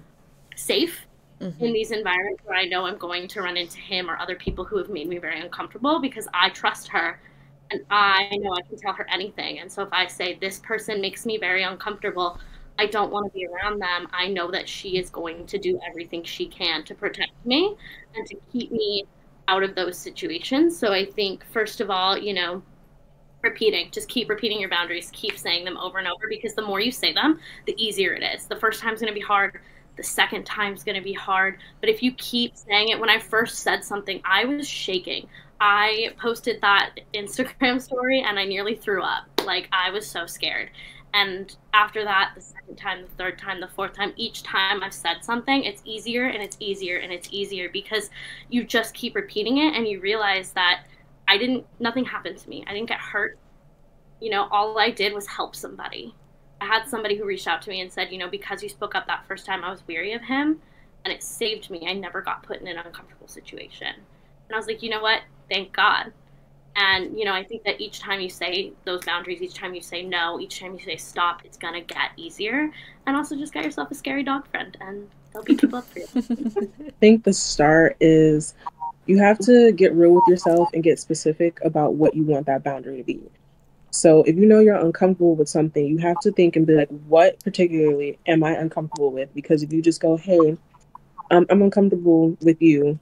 safe in these environments where I know I'm going to run into him or other people who have made me very uncomfortable, because I trust her and I know I can tell her anything. And so if I say this person makes me very uncomfortable, I don't want to be around them, I know that she is going to do everything she can to protect me and to keep me out of those situations. So I think, first of all, just keep repeating your boundaries, keep saying them over and over, because the more you say them, the easier it is. The first time's going to be hard. The second time's going to be hard. But if you keep saying it, when I first said something, I was shaking. I posted that Instagram story and I nearly threw up. Like, I was so scared. And after that, the second time, the third time, the fourth time, each time I've said something, it's easier and it's easier and it's easier, because you just keep repeating it and you realize that nothing happened to me. I didn't get hurt. All I did was help somebody. I had somebody who reached out to me and said, because you spoke up that first time, I was weary of him, and it saved me. I never got put in an uncomfortable situation. And I was like, you know what? Thank God. And, I think that each time you say those boundaries, each time you say no, each time you say stop, it's going to get easier. And also just get yourself a scary dog friend, and they'll beat people up for you. I think the start is you have to get real with yourself and get specific about what you want that boundary to be. So if you're uncomfortable with something, you have to think and be like, what particularly am I uncomfortable with? Because if you just go, hey, I'm uncomfortable with you,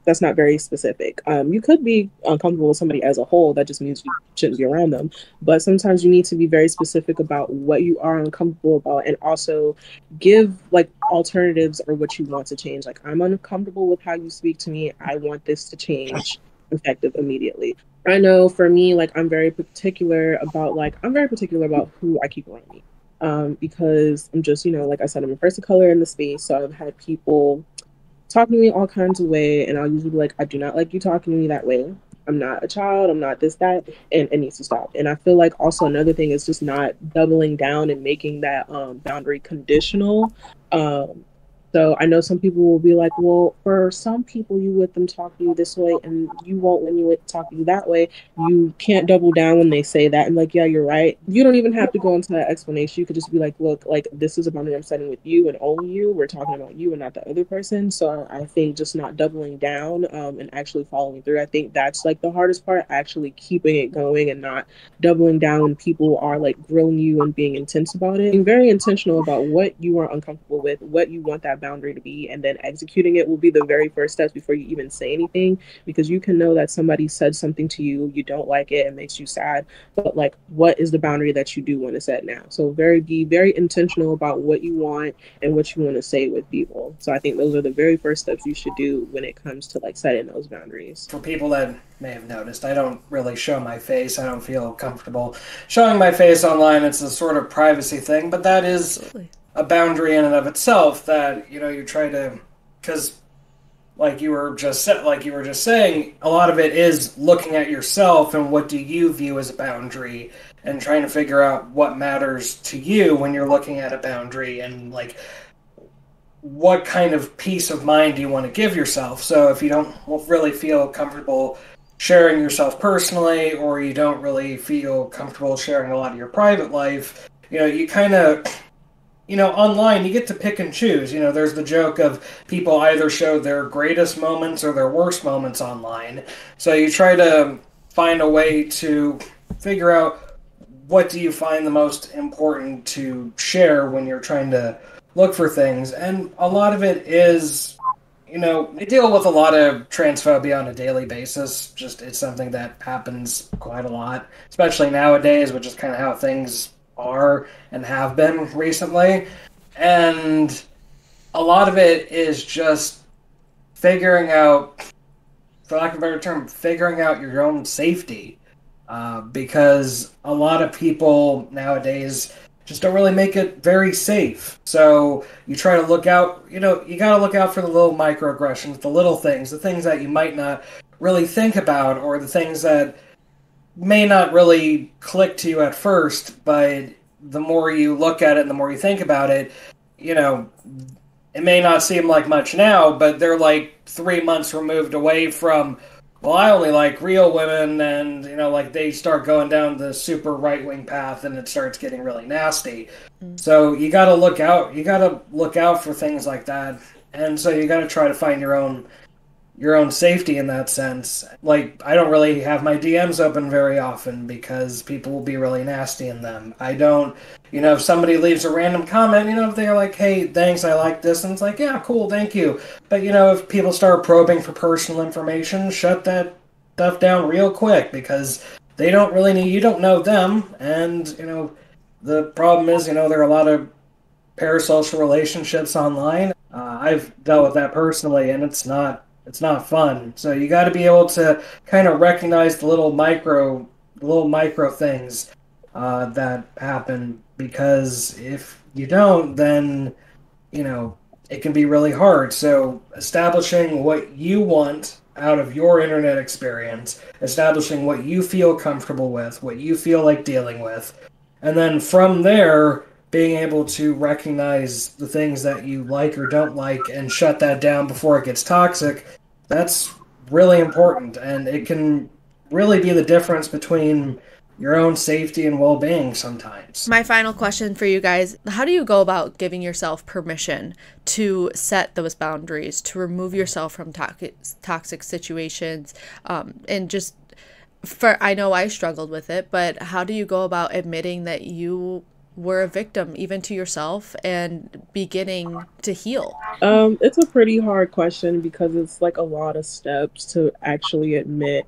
that's not very specific. You could be uncomfortable with somebody as a whole. That just means you shouldn't be around them. But sometimes you need to be very specific about what you are uncomfortable about, and also give like alternatives or what you want to change. Like, I'm uncomfortable with how you speak to me. I want this to change effective immediately. I know for me, like, I'm very particular about who I keep around me. Because I'm just, like I said, I'm a person of color in the space, so I've had people talking to me all kinds of way, and I'll usually be like, I do not like you talking to me that way. I'm not a child, I'm not this, that, and it needs to stop. And I feel like also another thing is just not doubling down and making that boundary conditional. So I know some people will be like, well, for some people, you let them talk to you this way, and you won't when you let them talk to you that way. You can't double down when they say that. And like, yeah, you're right. You don't even have to go into that explanation. You could just be like, look, like, this is a boundary I'm setting with you and only you. We're talking about you and not the other person. So I think just not doubling down and actually following through. I think that's like the hardest part, actually keeping it going and not doubling down when people are like grilling you and being intense about it. Being very intentional about what you are uncomfortable with, what you want that boundary to be, and then executing it will be the very first steps before you even say anything, because you can know that somebody said something to you, you don't like it, it makes you sad, but like, what is the boundary that you do want to set now? So be very intentional about what you want and what you want to say with people. So I think those are the very first steps you should do when it comes to like setting those boundaries. For people that may have noticed, I don't really show my face. I don't feel comfortable showing my face online. It's a sort of privacy thing, but that is Absolutely. A boundary in and of itself that, you try to, because like you were just saying, a lot of it is looking at yourself and what do you view as a boundary, and trying to figure out what matters to you when you're looking at a boundary, and like what kind of peace of mind do you want to give yourself. So if you don't really feel comfortable sharing yourself personally, or you don't really feel comfortable sharing a lot of your private life, you kind of, online you get to pick and choose. There's the joke of people either show their greatest moments or their worst moments online. So you try to find a way to figure out what do you find the most important to share when you're trying to look for things. And a lot of it is, I deal with a lot of transphobia on a daily basis. Just, it's something that happens quite a lot, especially nowadays, which is kind of how things are and have been recently. And a lot of it is just figuring out, for lack of a better term, figuring out your own safety. Because a lot of people nowadays just don't really make it very safe. So you try to look out, you got to look out for the little microaggressions, the little things, the things that you might not really think about, or the things that may not really click to you at first, but the more you look at it and the more you think about it, it may not seem like much now, but they're like 3 months removed away from, well, I only like real women, and, like they start going down the super right-wing path and it starts getting really nasty. So you gotta look out for things like that. And so you gotta try to find your own safety in that sense. Like, I don't really have my DMs open very often because people will be really nasty in them. I don't, if somebody leaves a random comment, if they're like, hey, thanks, I like this, and it's like, yeah, cool, thank you. But, if people start probing for personal information, shut that stuff down real quick, because they don't really need, you don't know them, and, the problem is, there are a lot of parasocial relationships online. I've dealt with that personally, and it's not fun. So you got to be able to kind of recognize the little micro things that happen, because if you don't, then it can be really hard. So establishing what you want out of your internet experience, establishing what you feel comfortable with, what you feel like dealing with, and then from there, being able to recognize the things that you like or don't like and shut that down before it gets toxic, that's really important. And it can really be the difference between your own safety and well-being sometimes. My final question for you guys, how do you go about giving yourself permission to set those boundaries, to remove yourself from toxic situations, and just, I know I struggled with it, but how do you go about admitting that you were a victim, even to yourself, and beginning to heal? It's a pretty hard question because it's like a lot of steps to actually admit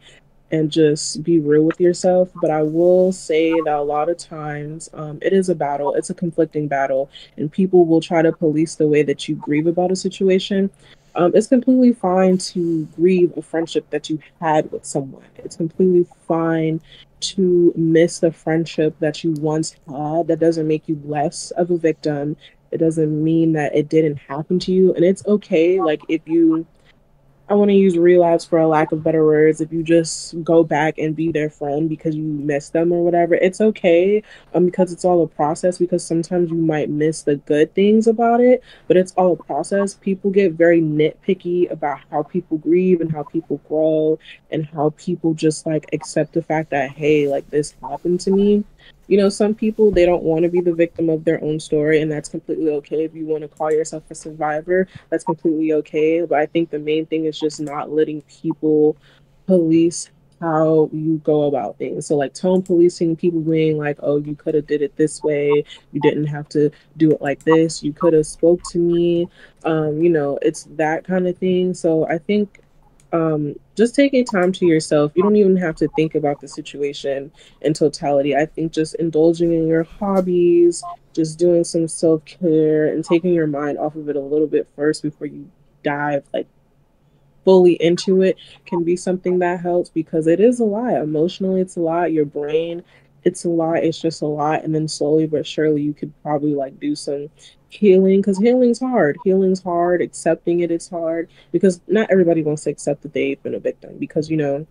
and just be real with yourself. But I will say that a lot of times it is a battle, it's a conflicting battle, and people will try to police the way that you grieve about a situation. It's completely fine to grieve a friendship that you had with someone. It's completely fine to miss the friendship that you once had. That doesn't make you less of a victim. It doesn't mean that it didn't happen to you. And it's okay, like, if you, I want to use relapse for a lack of better words. If you just go back and be their friend because you miss them or whatever, it's okay. Because it's all a process. Because sometimes you might miss the good things about it, but it's all a process. People get very nitpicky about how people grieve and how people grow and how people just like accept the fact that, hey, like, this happened to me. You know, some people, they don't want to be the victim of their own story, and that's completely okay. If you want to call yourself a survivor, that's completely okay. But I think the main thing is just not letting people police how you go about things. So like tone policing, people being like, oh, you could have did it this way, you didn't have to do it like this, you could have spoke to me. You know, it's that kind of thing. So I think just taking time to yourself, you don't even have to think about the situation in totality. I think just indulging in your hobbies, just doing some self-care and taking your mind off of it a little bit first before you dive like fully into it can be something that helps, because it is a lot. Emotionally, it's a lot. Your brain, it's a lot. It's just a lot. And then slowly but surely you could probably like do some healing, because healing's hard. Healing's hard. Accepting it is hard, because not everybody wants to accept that they've been a victim, because, you know,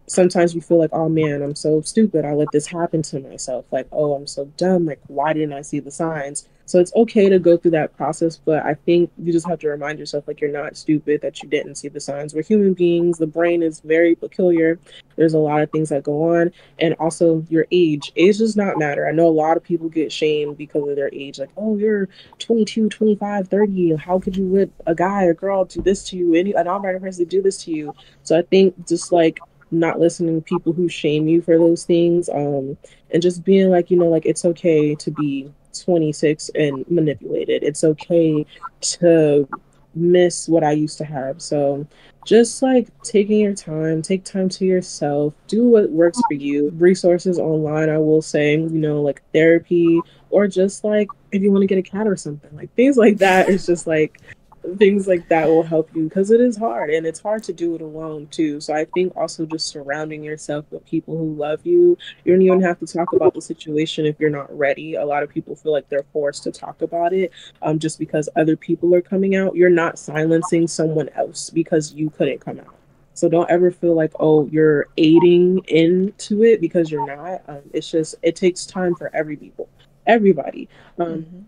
sometimes you feel like, oh man, I'm so stupid, I let this happen to myself. Like, oh, I'm so dumb. Like, why didn't I see the signs? So it's okay to go through that process, but I think you just have to remind yourself, like, you're not stupid, that you didn't see the signs. We're human beings. The brain is very peculiar. There's a lot of things that go on. And also your age. Age does not matter. I know a lot of people get shamed because of their age. Like, oh, you're 22, 25, 30. How could you let a guy or girl do this to you? An non-binary person do this to you? So I think just like not listening to people who shame you for those things, and just being like, you know, like, it's okay to be 26 and manipulated. It's okay to miss what I used to have. So just like taking your time, take time to yourself, do what works for you. Resources online, I will say, you know, like therapy, or just like if you want to get a cat or something, like things like that. It's just like things like that will help you, because it is hard, and it's hard to do it alone too. So I think also just surrounding yourself with people who love you. You don't even have to talk about the situation if you're not ready. A lot of people feel like they're forced to talk about it just because other people are coming out. You're not silencing someone else because you couldn't come out. So don't ever feel like, oh, you're aiding into it, because you're not. It's just, it takes time for everybody.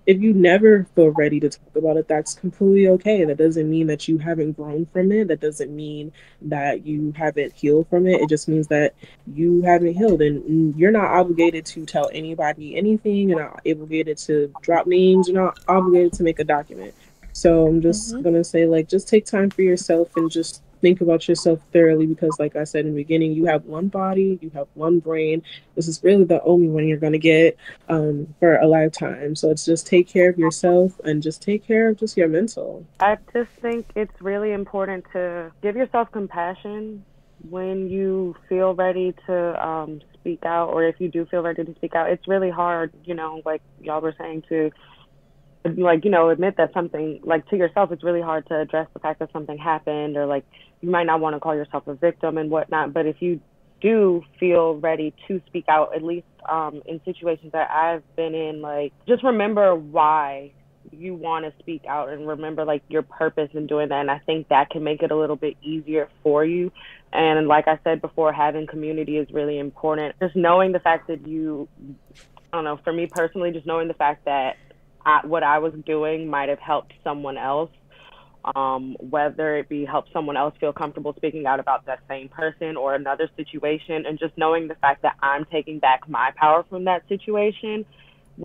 If you never feel ready to talk about it, that's completely okay. That doesn't mean that you haven't grown from it. That doesn't mean that you haven't healed from it. It just means that you haven't healed, and you're not obligated to tell anybody anything. You're not obligated to drop names. You're not obligated to make a document. So I'm just gonna say, like, just take time for yourself and just think about yourself thoroughly, because like I said in the beginning, you have one body, you have one brain. This is really the only one you're going to get for a lifetime. So it's just take care of yourself and just take care of just your mental. I just think it's really important to give yourself compassion when you feel ready to speak out, or if you do feel ready to speak out. It's really hard, you know, like y'all were saying, to like, you know, admit that something, like, to yourself. It's really hard to address the fact that something happened, or like you might not want to call yourself a victim and whatnot. But if you do feel ready to speak out, at least in situations that I've been in, like, just remember why you want to speak out, and remember like your purpose in doing that. And I think that can make it a little bit easier for you. And like I said before, having community is really important. Just knowing the fact that you, I don't know, for me personally, just knowing the fact that what I was doing might have helped someone else, whether it be help someone else feel comfortable speaking out about that same person or another situation, and just knowing the fact that I'm taking back my power from that situation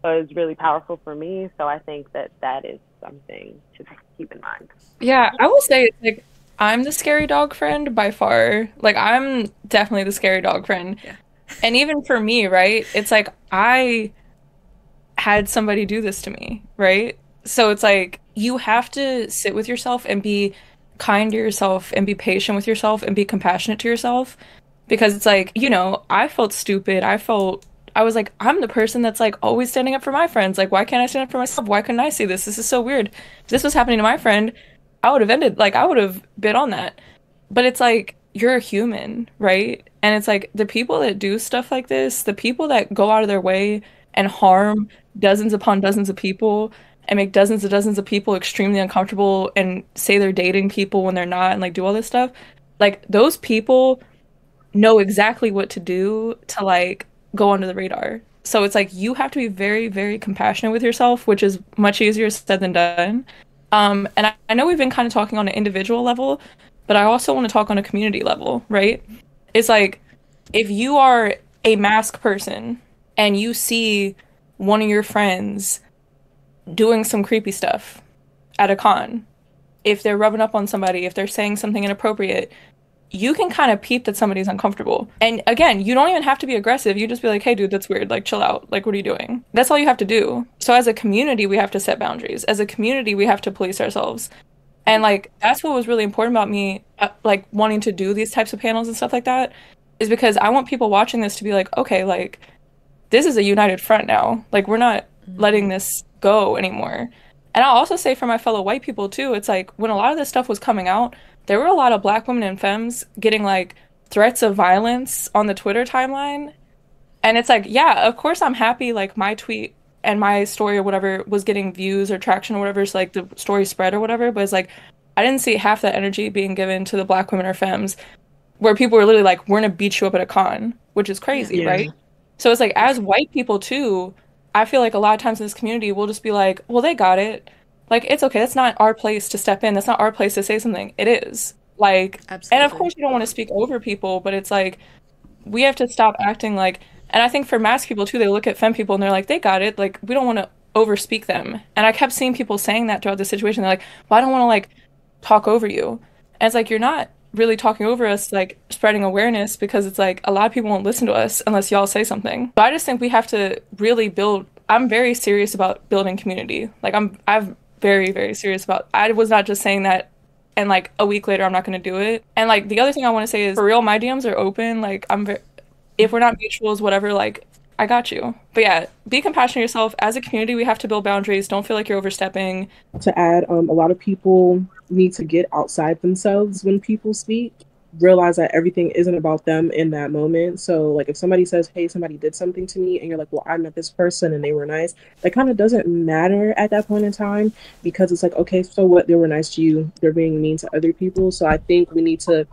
was really powerful for me. So I think that that is something to keep in mind. Yeah, I will say, like, I'm the scary dog friend by far. Like, I'm definitely the scary dog friend. Yeah. And even for me, right, it's like I had somebody do this to me, right? So it's like you have to sit with yourself and be kind to yourself and be patient with yourself and be compassionate to yourself, because it's like, you know, I felt stupid. I was like, I'm the person that's like always standing up for my friends. Like, why can't I stand up for myself? Why couldn't I see this? This is so weird. If this was happening to my friend, I would have ended, like, I would have been on that. But it's like, you're a human, right? And it's like the people that do stuff like this, the people that go out of their way and harm dozens upon dozens of people and make dozens of people extremely uncomfortable and say they're dating people when they're not and like do all this stuff, like those people know exactly what to do to like go under the radar. So it's like you have to be very, very compassionate with yourself, which is much easier said than done. And I know we've been kind of talking on an individual level, but I also want to talk on a community level, right? It's like if you are a mask person and you see one of your friends doing some creepy stuff at a con, if they're rubbing up on somebody, if they're saying something inappropriate, you can kind of peep that somebody's uncomfortable. And again, you don't even have to be aggressive. You just be like, hey, dude, that's weird. Like, chill out. Like, what are you doing? That's all you have to do. So as a community, we have to set boundaries. As a community, we have to police ourselves. And like, that's what was really important about me, like wanting to do these types of panels and stuff like that, is because I want people watching this to be like, okay, like, this is a united front now. Like, we're not letting this go anymore. And I'll also say for my fellow white people too, it's like when a lot of this stuff was coming out, there were a lot of Black women and femmes getting like threats of violence on the Twitter timeline. And it's like, yeah, of course I'm happy like my tweet and my story or whatever was getting views or traction or whatever, so like the story spread or whatever, but it's like I didn't see half that energy being given to the Black women or femmes where people were literally like, we're gonna beat you up at a con, which is crazy, right? So it's like as white people too, I feel like a lot of times in this community we'll just be like, well, they got it. Like, it's okay. That's not our place to step in. That's not our place to say something. It is. Like, absolutely. And of course you don't want to speak over people, but it's like, we have to stop acting like, and I think for mask people too, they look at femme people and they're like, they got it. Like, we don't want to overspeak them. And I kept seeing people saying that throughout the situation. They're like, well, I don't want to like talk over you. And it's like, you're not really talking over us, like spreading awareness, because it's like a lot of people won't listen to us unless y'all say something. But I just think we have to really build, I'm very serious about building community. Like I'm very, very serious about, I was not just saying that and like a week later I'm not going to do it. And like the other thing I want to say is, for real, my DMs are open. Like if we're not mutuals, whatever, like I got you. But yeah, be compassionate yourself. As a community, we have to build boundaries. Don't feel like you're overstepping. To add, a lot of people need to get outside themselves when people speak. Realize that everything isn't about them in that moment. So like if somebody says, hey, somebody did something to me, and you're like, well, I met this person and they were nice, that kind of doesn't matter at that point in time, because it's like, okay, so what, they were nice to you, they're being mean to other people. So I think we need to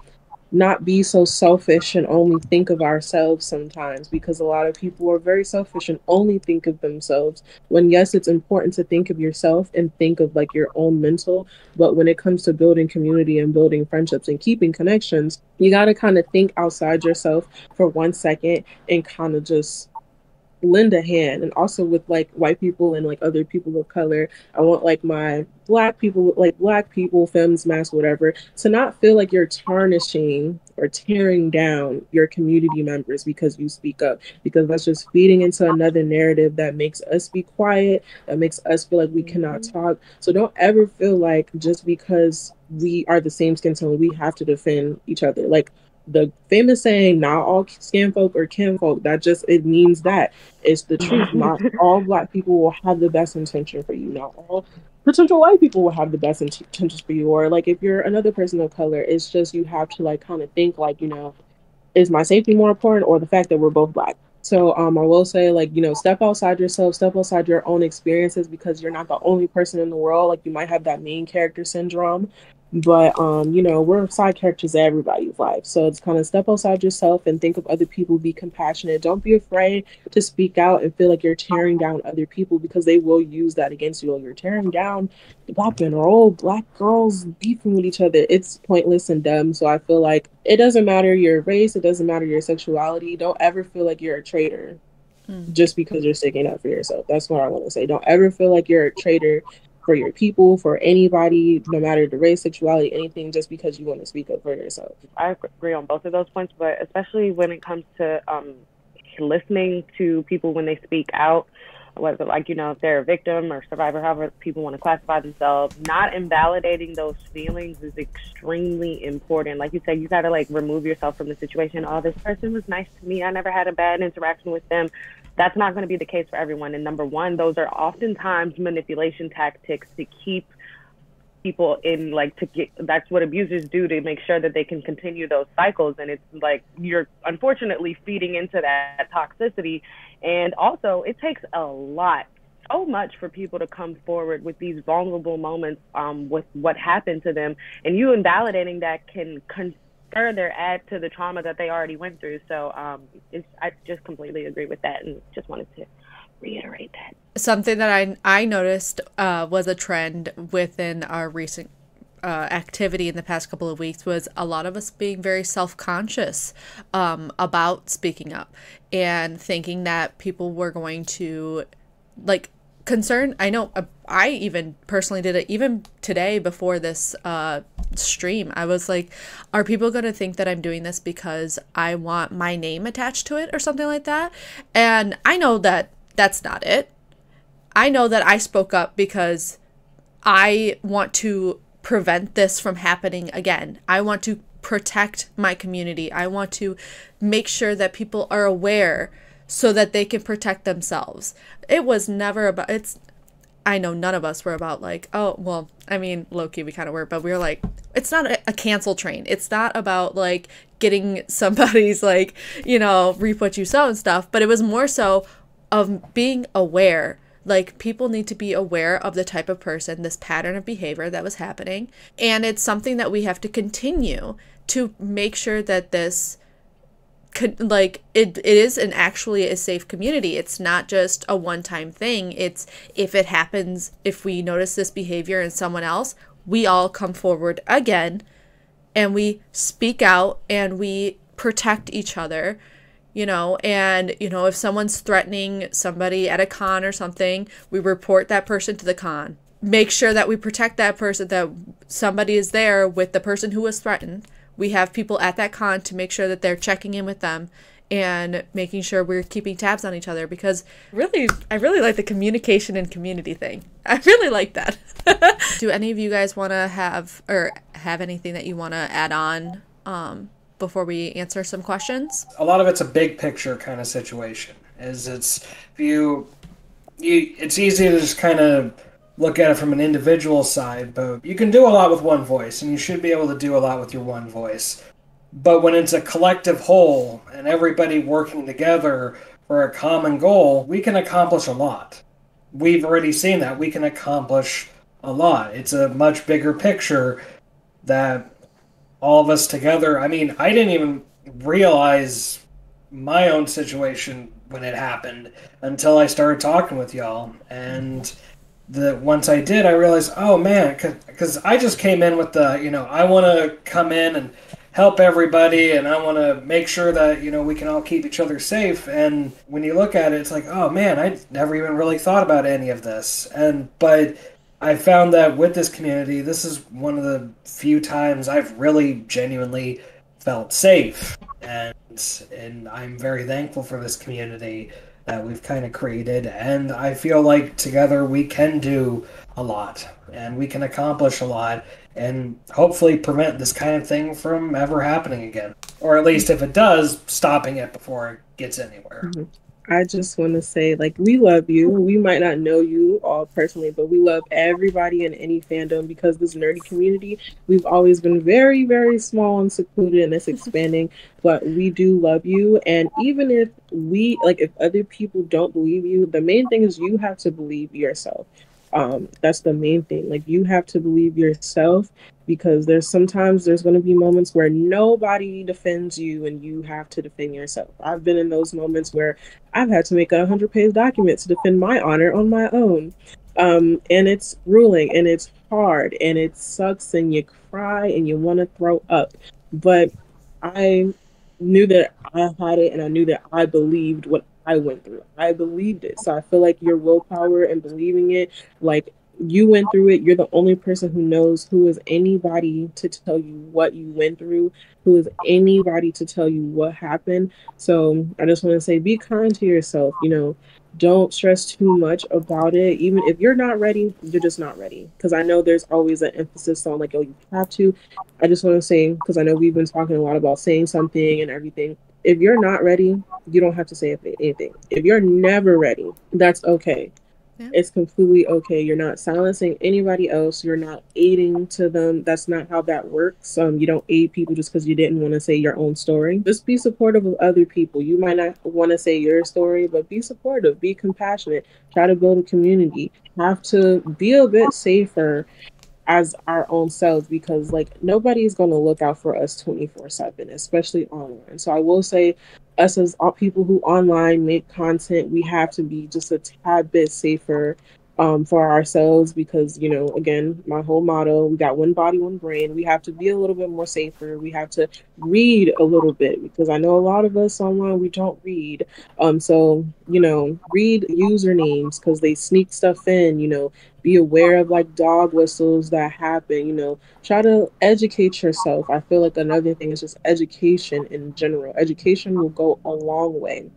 not be so selfish and only think of ourselves sometimes, because a lot of people are very selfish and only think of themselves, when yes, it's important to think of yourself and think of like your own mental, but when it comes to building community and building friendships and keeping connections, you got to kind of think outside yourself for 1 second and kind of just lend a hand. And also with like white people and like other people of color, I want like my black people, femmes, mask, whatever, to not feel like you're tarnishing or tearing down your community members because you speak up, because that's just feeding into another narrative that makes us be quiet, that makes us feel like we cannot talk. So don't ever feel like just because we are the same skin tone, we have to defend each other. Like the famous saying, not all skin folk or kin folk, that just, it means that it's the truth. Not all black people will have the best intention for you. Not all potential white people will have the best intentions for you. Or like if you're another person of color, it's just, you have to like kind of think like, you know, is my safety more important or the fact that we're both black? So I will say, like, you know, step outside yourself, step outside your own experiences, because you're not the only person in the world. Like, you might have that main character syndrome, but you know, we're side characters in everybody's life. So it's kind of step outside yourself and think of other people, be compassionate. Don't be afraid to speak out and feel like you're tearing down other people, because they will use that against you. You're tearing down the black men, or all black girls beefing with each other. It's pointless and dumb. So I feel like it doesn't matter your race, it doesn't matter your sexuality. Don't ever feel like you're a traitor just because you're sticking up for yourself. That's what I want to say. Don't ever feel like you're a traitor for your people, for anybody, no matter the race, sexuality, anything, just because you want to speak up for yourself. I agree on both of those points, but especially when it comes to listening to people when they speak out, whether, like, you know, if they're a victim or survivor, however people want to classify themselves, not invalidating those feelings is extremely important. Like you said, you got to like remove yourself from the situation. Oh, this person was nice to me, I never had a bad interaction with them. That's not going to be the case for everyone. And number one, those are oftentimes manipulation tactics to keep people in, like, to get, that's what abusers do to make sure that they can continue those cycles. And it's like you're unfortunately feeding into that toxicity. And also it takes a lot, so much, for people to come forward with these vulnerable moments with what happened to them, and you invalidating that can further add to the trauma that they already went through. So I just completely agree with that, and just wanted to reiterate that. Something that I noticed was a trend within our recent activity in the past couple of weeks was a lot of us being very self-conscious about speaking up and thinking that people were going to, like, concern. I know I even personally did it even today before this stream. I was like, are people going to think that I'm doing this because I want my name attached to it or something like that? And I know that that's not it. I know that I spoke up because I want to prevent this from happening again. I want to protect my community. I want to make sure that people are aware so that they can protect themselves. It was never about, I know none of us were about like, oh, well, I mean, low-key we kind of were, but we were like, it's not a cancel train. It's not about like getting somebody's like, you know, reap what you sow and stuff, but it was more so of being aware. Like, people need to be aware of the type of person, this pattern of behavior that was happening. And it's something that we have to continue to make sure that this it is an actually a safe community. It's not just a one-time thing. It's, if it happens, if we notice this behavior in someone else, we all come forward again and we speak out and we protect each other, you know. And, you know, if someone's threatening somebody at a con or something, we report that person to the con. Make sure that we protect that person, that somebody is there with the person who was threatened. We have people at that con to make sure that they're checking in with them and making sure we're keeping tabs on each other, because really, I really like the communication and community thing. I really like that. Do any of you guys want to have anything that you want to add on before we answer some questions? A lot of it's a big picture kind of situation. It's easy to just kind of look at it from an individual side, but you can do a lot with one voice, and you should be able to do a lot with your one voice. But when it's a collective whole and everybody working together for a common goal, we can accomplish a lot. We've already seen that. We can accomplish a lot. It's a much bigger picture that all of us together, I mean, I didn't even realize my own situation when it happened until I started talking with y'all. And once I did, I realized, oh man, because I just came in with the, you know, I want to come in and help everybody, and I want to make sure that, you know, we can all keep each other safe. And when you look at it, it's like, oh man, I never even really thought about any of this. But I found that with this community, this is one of the few times I've really genuinely felt safe. And I'm very thankful for this community that we've kind of created, and I feel like together we can do a lot, and we can accomplish a lot, and hopefully prevent this kind of thing from ever happening again. Or at least if it does, stopping it before it gets anywhere. Mm-hmm. I just want to say, like, we love you. We might not know you all personally, but we love everybody in any fandom, because this nerdy community, we've always been very, very small and secluded, and it's expanding, but we do love you. And even if if other people don't believe you, the main thing is you have to believe yourself. That's the main thing. Like, you have to believe yourself, because there's going to be moments where nobody defends you and you have to defend yourself. I've been in those moments where I've had to make a 100-page document to defend my honor on my own. And it's grueling and it's hard and it sucks and you cry and you want to throw up. But I knew that I had it, and I knew that I believed what I went through. I believed it. So I feel like your willpower and believing it, like, you went through it. You're the only person who knows. Who is anybody to tell you what you went through? Who is anybody to tell you what happened? So I just want to say, be kind to yourself. Don't stress too much about it. Even if you're not ready, you're just not ready. Because I know there's always an emphasis on like, oh, you have to. I just want to say, because I know we've been talking a lot about saying something and everything. If you're not ready, you don't have to say anything. If you're never ready, that's okay. Yeah. It's completely okay. You're not silencing anybody else. You're not aiding to them. That's not how that works. You don't aid people just because you didn't want to say your own story. Just be supportive of other people. You might not want to say your story, but be supportive. Be compassionate. Try to build a community. Have to be a bit safer as our own selves, because like nobody's going to look out for us 24/7, especially online. So I will say, us as all people who online make content, we have to be just a tad bit safer for ourselves, because again, my whole motto, we got one body, one brain. We have to be a little bit more safer. We have to read a little bit, because I know a lot of us online, we don't read. So read usernames, because they sneak stuff in. Be aware of like dog whistles that happen. Try to educate yourself. I feel like another thing is just education in general. Education will go a long way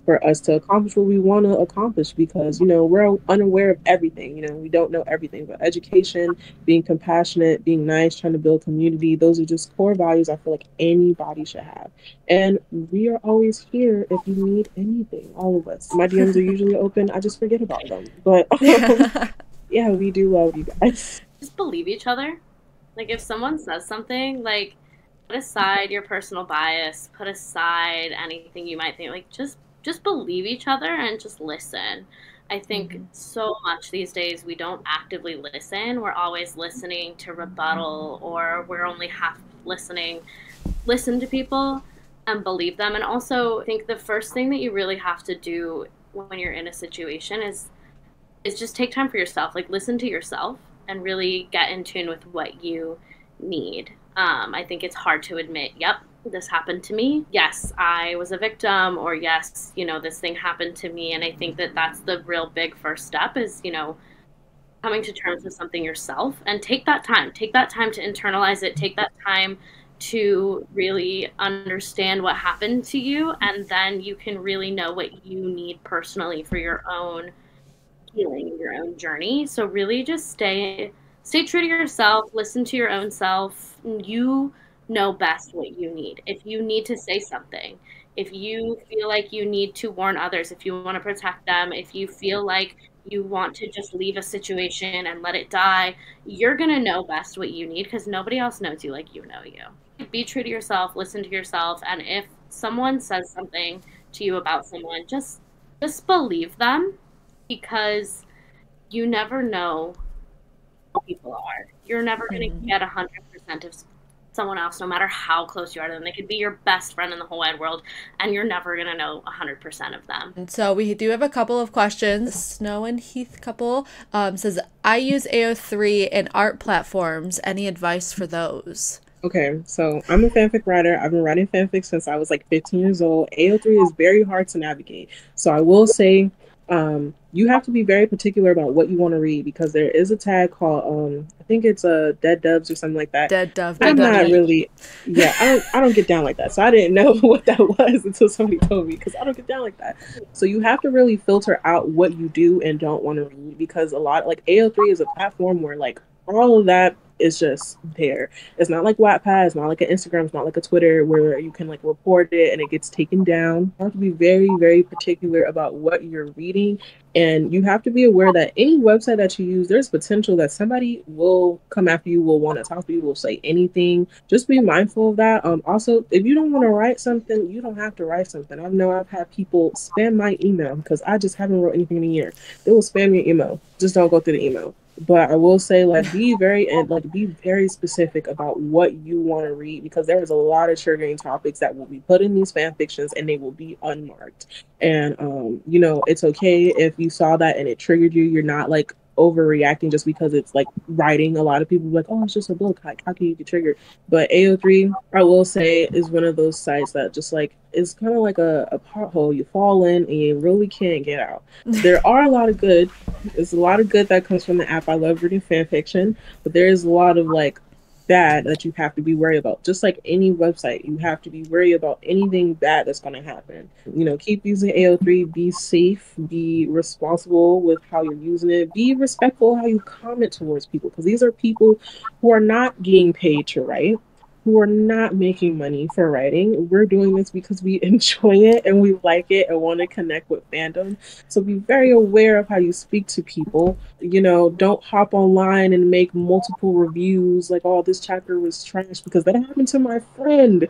for us to accomplish what we want to accomplish, because we're unaware of everything. We don't know everything. But education, being compassionate, being nice, trying to build community, those are just core values I feel like anybody should have. And we are always here if you need anything, all of us. My DMs are usually open. I just forget about them, but yeah, we do love you guys. Just believe each other. Like, if someone says something, like, put aside your personal bias, put aside anything you might think, like, just believe each other and just listen. I think so much these days we don't actively listen. We're always listening to rebuttal, or we're only half listening. Listen to people and believe them. And also, I think the first thing that you really have to do when you're in a situation is just take time for yourself. Like, listen to yourself and really get in tune with what you need. I think it's hard to admit, yep, this happened to me. Yes, I was a victim, or yes, this thing happened to me. And I think that that's the real big first step is, coming to terms with something yourself, and take that time to internalize it. Take that time to really understand what happened to you. And then you can really know what you need personally for your own healing, your own journey. So really just stay true to yourself, listen to your own self. You know best what you need. If you need to say something, if you feel like you need to warn others, if you want to protect them, if you feel like you want to just leave a situation and let it die, you're going to know best what you need, because nobody else knows you like you know you. Be true to yourself, listen to yourself, and if someone says something to you about someone, just believe them, because you never know who people are. You're never going to get 100% of someone else, no matter how close you are to them. They could be your best friend in the whole wide world, and you're never going to know 100% of them. And so we do have a couple of questions. Snow and Heath couple says, I use AO3 and art platforms. Any advice for those? Okay, so I'm a fanfic writer. I've been writing fanfic since I was like 15 years old. AO3 is very hard to navigate. So I will say, you have to be very particular about what you want to read, because there is a tag called I think it's dead doves or something like that. Dead dove. I'm not really, I don't get down like that. So I didn't know what that was until somebody told me, because I don't get down like that. So you have to really filter out what you do and don't want to read, because a lot, like AO3 is a platform where like all of that is just there. It's not like Wattpad, it's not like an Instagram, it's not like a Twitter where you can like report it and it gets taken down. You have to be very, very particular about what you're reading, and you have to be aware that any website that you use, there's potential that somebody will come after you, will want to talk to you, will say anything. Just be mindful of that. Also, if you don't want to write something, you don't have to write something. I know I've had people spam my email because I just haven't wrote anything in a year. They will spam your email. Just don't go through the email. But I will say, like, be very specific about what you want to read, because there is a lot of triggering topics that will be put in these fan fictions and they will be unmarked. And it's okay if you saw that and it triggered you. You're not like overreacting just because it's like writing. A lot of people are like, oh, it's just a book. Like, how can you get triggered? But AO3, I will say, is one of those sites that just like is kind of like a pothole. You fall in and you really can't get out. There are a lot of good. There's a lot of good that comes from the app. I love reading fan fiction, but there is a lot of like bad that you have to be worried about. Just like any website, you have to be worried about anything bad that's going to happen. You know, keep using AO3, be safe, be responsible with how you're using it, be respectful how you comment towards people, because these are people who are not getting paid to write, who are not making money for writing. We're doing this because we enjoy it and we like it and want to connect with fandom. So be very aware of how you speak to people. You know, don't hop online and make multiple reviews like, oh, this chapter was trash, because that happened to my friend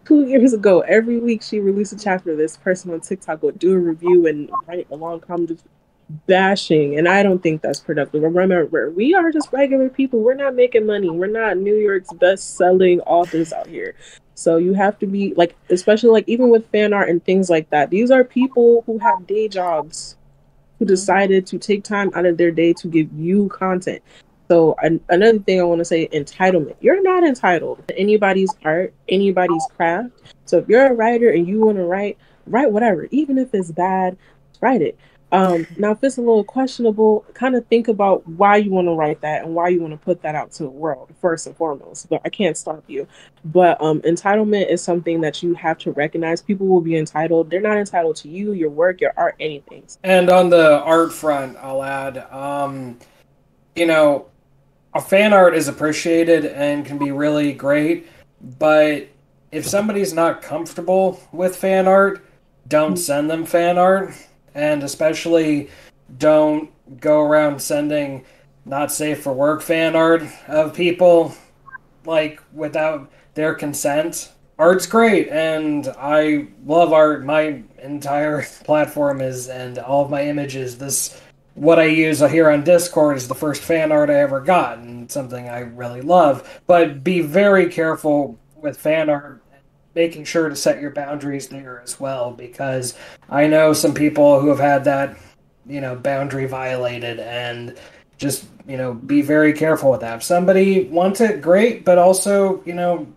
2 years ago. Every week she released a chapter. This person on TikTok would do a review and write a long comment bashing, and I don't think that's productive. Remember, we are just regular people. We're not making money. We're not New York's best-selling authors out here. So you have to be like, especially like even with fan art and things like that, these are people who have day jobs who decided to take time out of their day to give you content. So another thing I want to say, entitlement. You're not entitled to anybody's art, anybody's craft. So if you're a writer and you want to write whatever, even if it's bad, write it. Now, if it's a little questionable, kind of think about why you want to write that and why you want to put that out to the world, first and foremost. But I can't stop you. But entitlement is something that you have to recognize. People will be entitled. They're not entitled to you, your work, your art, anything. And on the art front, I'll add, you know, a fan art is appreciated and can be really great, but if somebody's not comfortable with fan art, don't send them fan art. And especially don't go around sending not safe for work fan art of people like without their consent. Art's great and I love art. My entire platform is, and all of my images, what I use here on Discord is the first fan art I ever got, and something I really love. But be very careful with fan art, making sure to set your boundaries there as well, because I know some people who have had that, boundary violated, and just, be very careful with that. If somebody wants it, great, but also,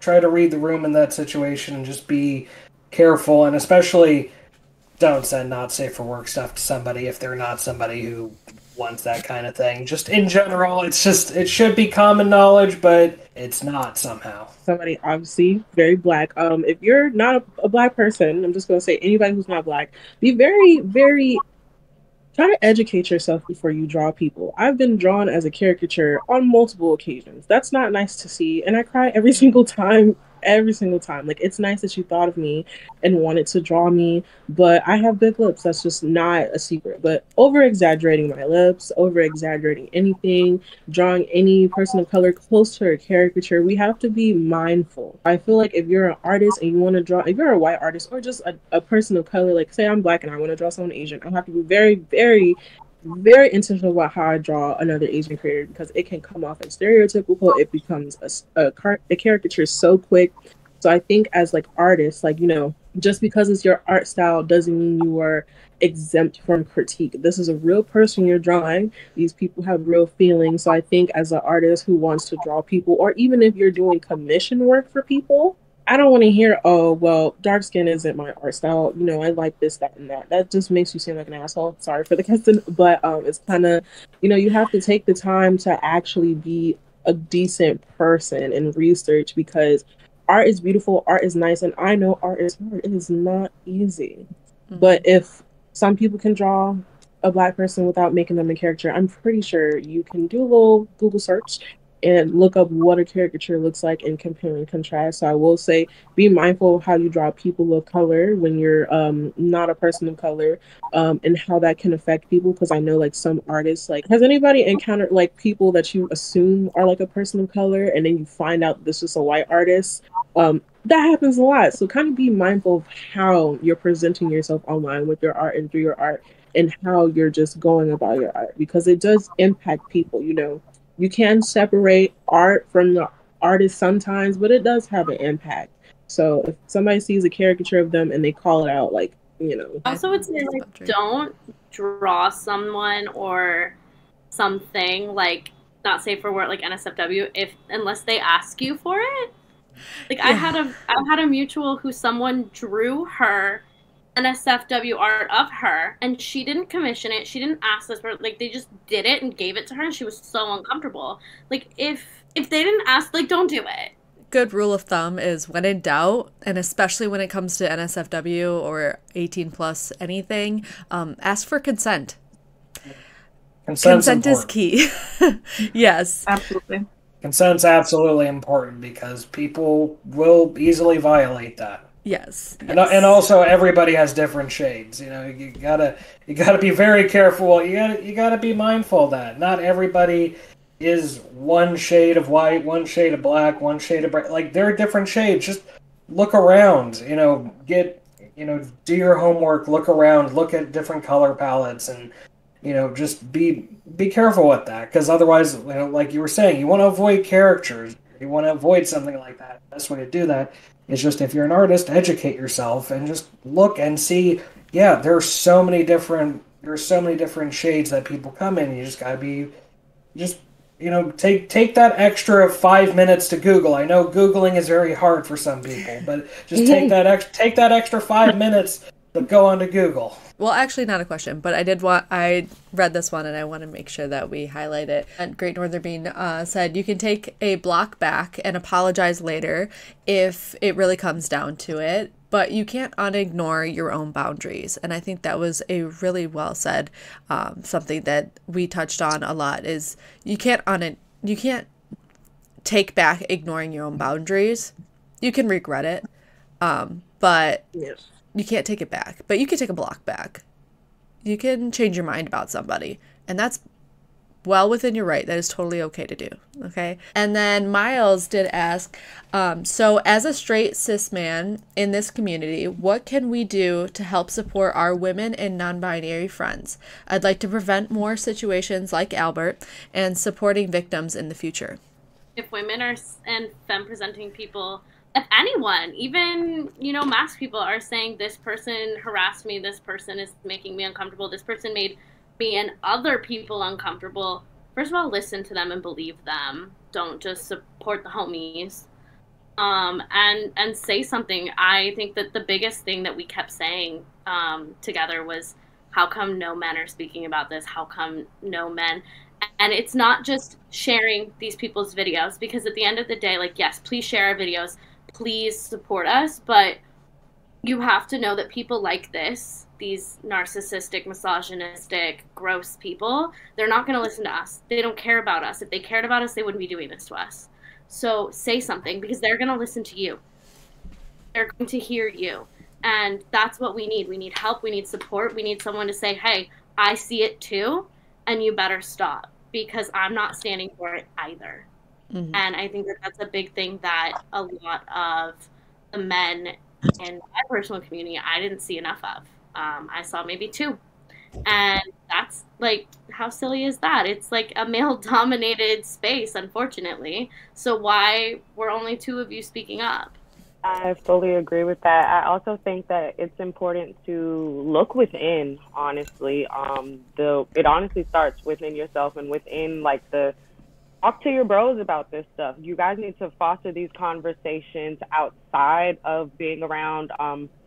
try to read the room in that situation and just be careful, and especially don't send not safe for work stuff to somebody if they're not somebody who wants that kind of thing. Just in general, it should be common knowledge, but it's not somehow. Somebody obviously very black. If you're not a black person, I'm just going to say anybody who's not black, be very, very, try to educate yourself before you draw people. I've been drawn as a caricature on multiple occasions. That's not nice to see, and I cry every single time. Like, it's nice that you thought of me and wanted to draw me, but I have big lips. That's just not a secret. But over exaggerating my lips, over exaggerating anything, drawing any person of color close to a caricature, we have to be mindful. I feel like if you're an artist and you want to draw, if you're a white artist or just a person of color, like say I'm black and I want to draw someone Asian, I have to be very, very, very intentional about how I draw another Asian creator, because it can come off as stereotypical. It becomes a caricature so quick. So I think as like artists, like, just because it's your art style doesn't mean you are exempt from critique. This is a real person you're drawing. These people have real feelings. So I think as an artist who wants to draw people, or even if you're doing commission work for people, I don't want to hear, oh, well, dark skin isn't my art style. I like this, that, and that. That just makes you seem like an asshole. Sorry for the question, but it's kind of, you have to take the time to actually be a decent person and research, because art is beautiful, art is nice, and I know art is hard. It is not easy. Mm-hmm. But if some people can draw a black person without making them a caricature, I'm pretty sure you can do a little Google search and look up what a caricature looks like and compare and contrast. So I will say, be mindful of how you draw people of color when you're not a person of color, and how that can affect people. Because I know like some artists, like, has anybody encountered like people that you assume are like a person of color and then you find out this is a white artist? That happens a lot. So kind of be mindful of how you're presenting yourself online with your art and through your art, and how you're just going about your art, because it does impact people. You can separate art from the artist sometimes, but it does have an impact. So if somebody sees a caricature of them and they call it out, like, Also would say, like, don't draw someone or something like not safe for work, like NSFW, unless they ask you for it. Like I had a mutual who someone drew her NSFW art of her, and she didn't commission it. She didn't ask us for it. Like they just did it and gave it to her, and she was so uncomfortable. Like if they didn't ask, like don't do it. Good rule of thumb is when in doubt, and especially when it comes to NSFW or 18 plus anything, ask for consent. Consent is key. Yes. Absolutely. Consent's absolutely important because people will easily violate that. Yes. And also everybody has different shades. You know, you gotta be very careful. You gotta be mindful of that. Not everybody is one shade of white, one shade of black, one shade of bright. Like there are different shades. Just look around. You know, do your homework. Look around. Look at different color palettes, and just be careful with that, because otherwise, like you were saying, you want to avoid caricatures. You want to avoid something like that. The best way to do that is just, if you're an artist, educate yourself and just look and see. Yeah, there's so many different shades that people come in. You just gotta be take that extra 5 minutes to Google. I know Googling is very hard for some people, but just take that extra 5 minutes to go onto Google. Well, actually, not a question, but I read this one and I want to make sure that we highlight it. And Great Northern Bean said, you can take a block back and apologize later if it really comes down to it, but you can't unignore your own boundaries. And I think that was a really well said, something that we touched on a lot is you can't take back ignoring your own boundaries. You can regret it, but yes. You can't take it back, but you can take a block back. You can change your mind about somebody, and that's well within your right. That is totally okay to do, okay? And then Miles did ask, so as a straight cis man in this community, what can we do to help support our women and non-binary friends? I'd like to prevent more situations like Albert and supporting victims in the future. If women and femme-presenting people, if anyone, even, masked people are saying this person harassed me, this person is making me uncomfortable, this person made me and other people uncomfortable, first of all, listen to them and believe them. Don't just support the homies. And say something. I think that the biggest thing that we kept saying together was, how come no men are speaking about this? How come no men? And it's not just sharing these people's videos, because at the end of the day, like, yes, please share our videos. Please support us, but you have to know that people like this, these narcissistic, misogynistic, gross people, they're not going to listen to us. They don't care about us. If they cared about us, they wouldn't be doing this to us. So say something, because they're going to listen to you. They're going to hear you. And that's what we need. We need help. We need support. We need someone to say, hey, I see it too, and you better stop, because I'm not standing for it either. Mm-hmm. And I think that that's a big thing that a lot of the men in my personal community, I didn't see enough of. I saw maybe 2. And that's, like, how silly is that? It's like a male-dominated space, unfortunately. So why were only 2 of you speaking up? I fully agree with that. I also think that it's important to look within, honestly. It honestly starts within yourself and within, like, talk to your bros about this stuff. You guys need to foster these conversations outside of being around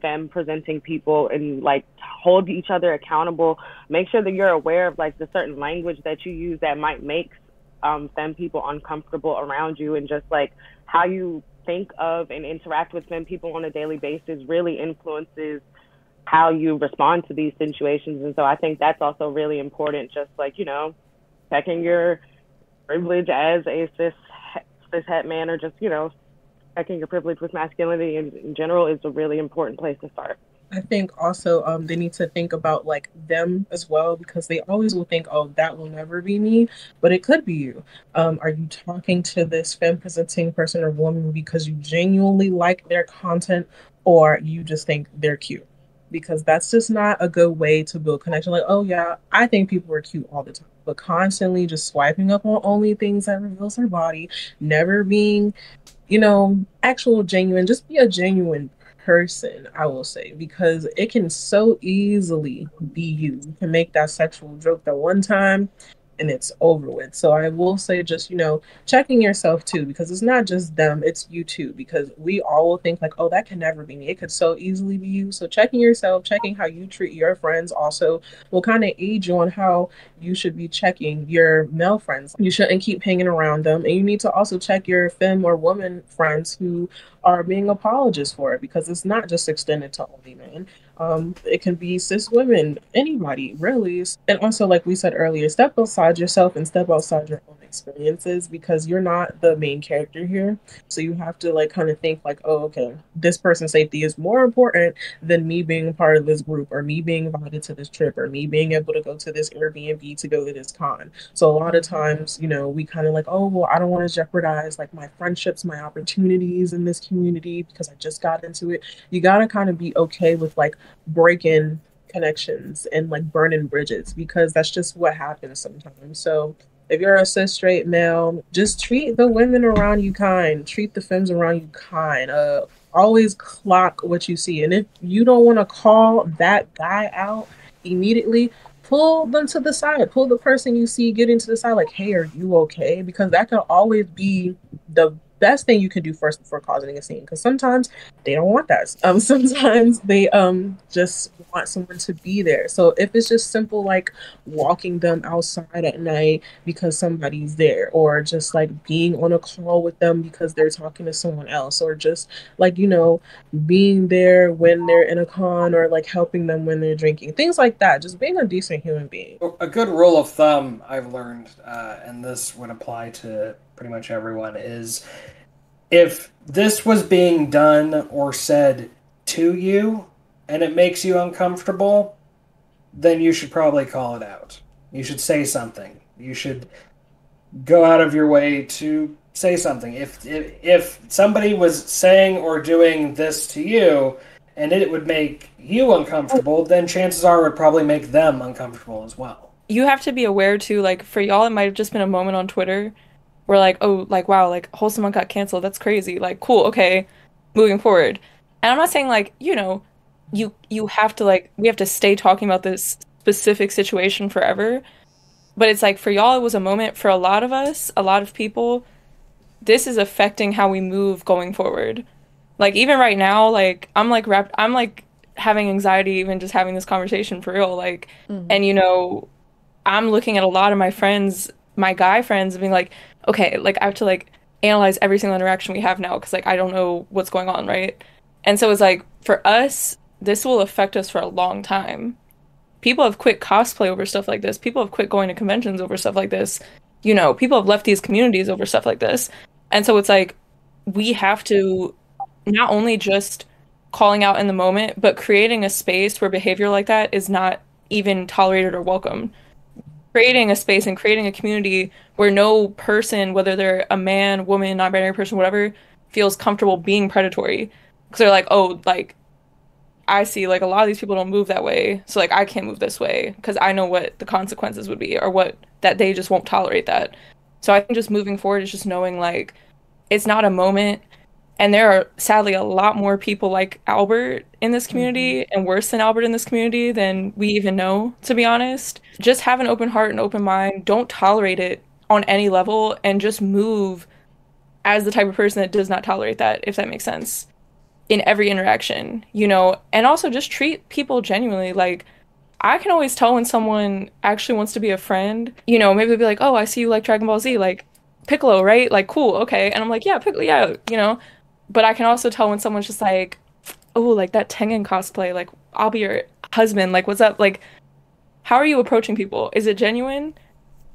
femme presenting people, and like hold each other accountable. Make sure that you're aware of like the certain language that you use that might make femme people uncomfortable around you, and just like how you think of and interact with femme people on a daily basis really influences how you respond to these situations. And so I think that's also really important, just like, checking your privilege as a cis het man, or just, checking your privilege with masculinity in general is a really important place to start. I think also they need to think about like them as well, because they always will think, oh, that will never be me, but it could be you. Are you talking to this femme presenting person or woman because you genuinely like their content, or you just think they're cute? Because that's just not a good way to build connection. Like, oh yeah, I think people are cute all the time, but constantly just swiping up on only things that reveals her body, never being, actual genuine, just be a genuine person, I will say, because it can so easily be you. You can make that sexual joke that one time, and it's over with. So I will say just, checking yourself too, because it's not just them, it's you too, because we all will think like, oh, that can never be me. It could so easily be you. So checking yourself, checking how you treat your friends also will kind of aid you on how you should be checking your male friends. You shouldn't keep hanging around them. And you need to also check your femme or woman friends who are being apologists for it, because it's not just extended to only men. It can be cis women, anybody really. And also, like we said earlier, step outside yourself and step outside your own experiences, because you're not the main character here. So you have to like kind of think like, oh, okay, this person's safety is more important than me being a part of this group, or me being invited to this trip, or me being able to go to this Airbnb to go to this con. So a lot of times, we kind of like, oh, well, I don't want to jeopardize like my friendships, my opportunities in this community because I just got into it. You got to kind of be okay with like breaking connections and like burning bridges, because that's just what happens sometimes. So if you're a cis straight male, just treat the women around you kind, treat the femmes around you kind. Always clock what you see, and if you don't want to call that guy out immediately, pull them to the side, pull the person you see getting to the side, like, hey, are you okay? Because that can always be the best thing you can do first before causing a scene, because sometimes they don't want that. Sometimes they just want someone to be there. So if it's just simple like walking them outside at night because somebody's there, or just like being on a call with them because they're talking to someone else, or just like being there when they're in a con, or like helping them when they're drinking, things like that, just being a decent human being. A good rule of thumb I've learned, and this would apply to pretty much everyone, is if this was being done or said to you and it makes you uncomfortable, then you should probably call it out. You should say something. You should go out of your way to say something. If somebody was saying or doing this to you and it would make you uncomfortable, then chances are it would probably make them uncomfortable as well. You have to be aware too, like for y'all, it might have just been a moment on Twitter where like, oh, like, wow, like Wholesome Monk got canceled. That's crazy. Like, cool, okay, moving forward. And I'm not saying like, you have to like, we have to stay talking about this specific situation forever. But it's like for y'all, it was a moment. For a lot of us, a lot of people, this is affecting how we move going forward. Like even right now, like I'm like having anxiety even just having this conversation for real. Like, and I'm looking at a lot of my friends, my guy friends, and being like, okay, like I have to like analyze every single interaction we have now because like I don't know what's going on, right? And so it's like for us, this will affect us for a long time. People have quit cosplay over stuff like this. People have quit going to conventions over stuff like this. People have left these communities over stuff like this. And so it's like we have to not only just calling out in the moment, but creating a space where behavior like that is not even tolerated or welcomed. Creating a space and creating a community where no person, whether they're a man, woman, non-binary person, whatever, feels comfortable being predatory. Because they're like, oh, like, I see, like, a lot of these people don't move that way, so, like, I can't move this way, because I know what the consequences would be, or what, that they just won't tolerate that. So I think just moving forward is just knowing, like, it's not a moment, and there are, sadly, a lot more people like Albert in this community, and worse than Albert in this community than we even know, to be honest. Just have an open heart and open mind. Don't tolerate it on any level, and just move as the type of person that does not tolerate that, if that makes sense, in every interaction, and also just treat people genuinely. Like, I can always tell when someone actually wants to be a friend, maybe they'll be like, oh, I see you like Dragon Ball Z, like, Piccolo, right? Like, cool, okay. And I'm like, yeah, Piccolo, yeah, But I can also tell when someone's just like, oh, like that Tengen cosplay, like, I'll be your husband, like, what's up? Like, how are you approaching people? Is it genuine?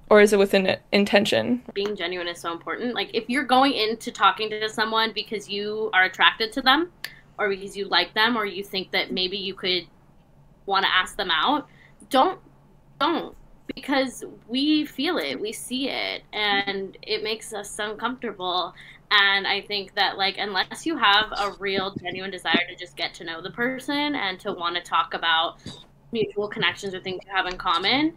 Or is it with an intention? Being genuine is so important. Like, if you're going into talking to someone because you are attracted to them, or because you like them, or you think that maybe you could want to ask them out, don't. Because we feel it, we see it, and it makes us uncomfortable. And I think that, like, unless you have a real, genuine desire to just get to know the person and to want to talk about mutual connections or things you have in common,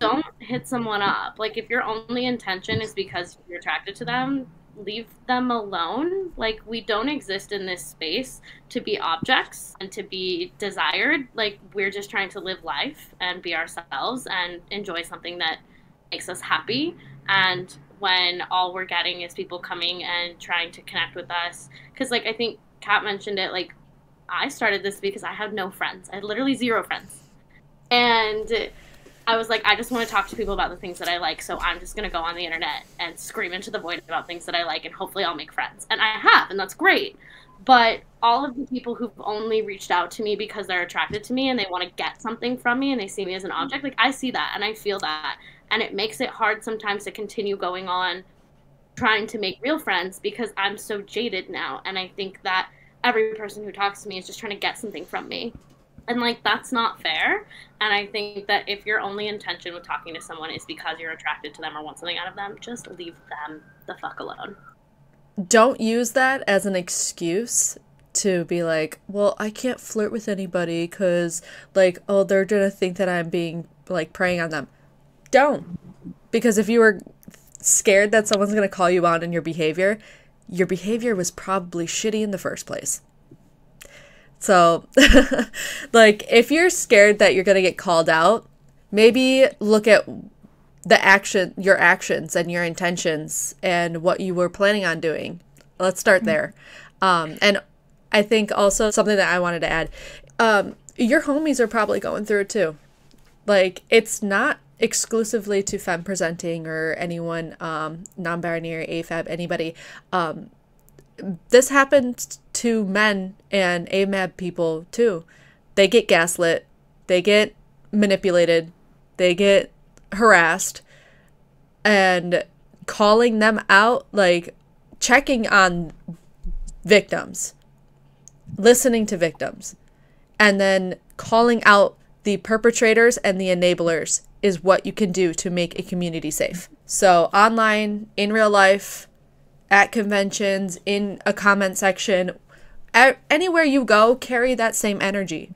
don't hit someone up. Like, if your only intention is because you're attracted to them, leave them alone. Like, we don't exist in this space to be objects and to be desired. Like, we're just trying to live life and be ourselves and enjoy something that makes us happy. And when all we're getting is people coming and trying to connect with us. Because, like, I think Kat mentioned it, like, I started this because I had no friends. I had literally 0 friends. And I was like, I just want to talk to people about the things that I like, so I'm just going to go on the internet and scream into the void about things that I like, and hopefully I'll make friends. And I have, and that's great. But all of the people who've only reached out to me because they're attracted to me and they want to get something from me and they see me as an object, like, I see that and I feel that. And it makes it hard sometimes to continue going on trying to make real friends because I'm so jaded now. And I think that every person who talks to me is just trying to get something from me. And, like, that's not fair. And I think that if your only intention with talking to someone is because you're attracted to them or want something out of them, just leave them the fuck alone. Don't use that as an excuse to be like, well, I can't flirt with anybody because, like, oh, they're gonna think that I'm being, like, preying on them. Don't. Because if you were scared that someone's gonna call you out on your behavior was probably shitty in the first place. So, like, if you're scared that you're gonna get called out, maybe look at your actions and your intentions and what you were planning on doing. Let's start there. And I think also something that I wanted to add, your homies are probably going through it too. Like, it's not exclusively to femme presenting or anyone, non-binary, AFAB, anybody. This happens to men and AMAB people too. They get gaslit, they get manipulated, they get harassed, and calling them out, like checking on victims, listening to victims, and then calling out the perpetrators and the enablers is what you can do to make a community safe. So online, in real life, at conventions, in a comment section, anywhere you go, carry that same energy.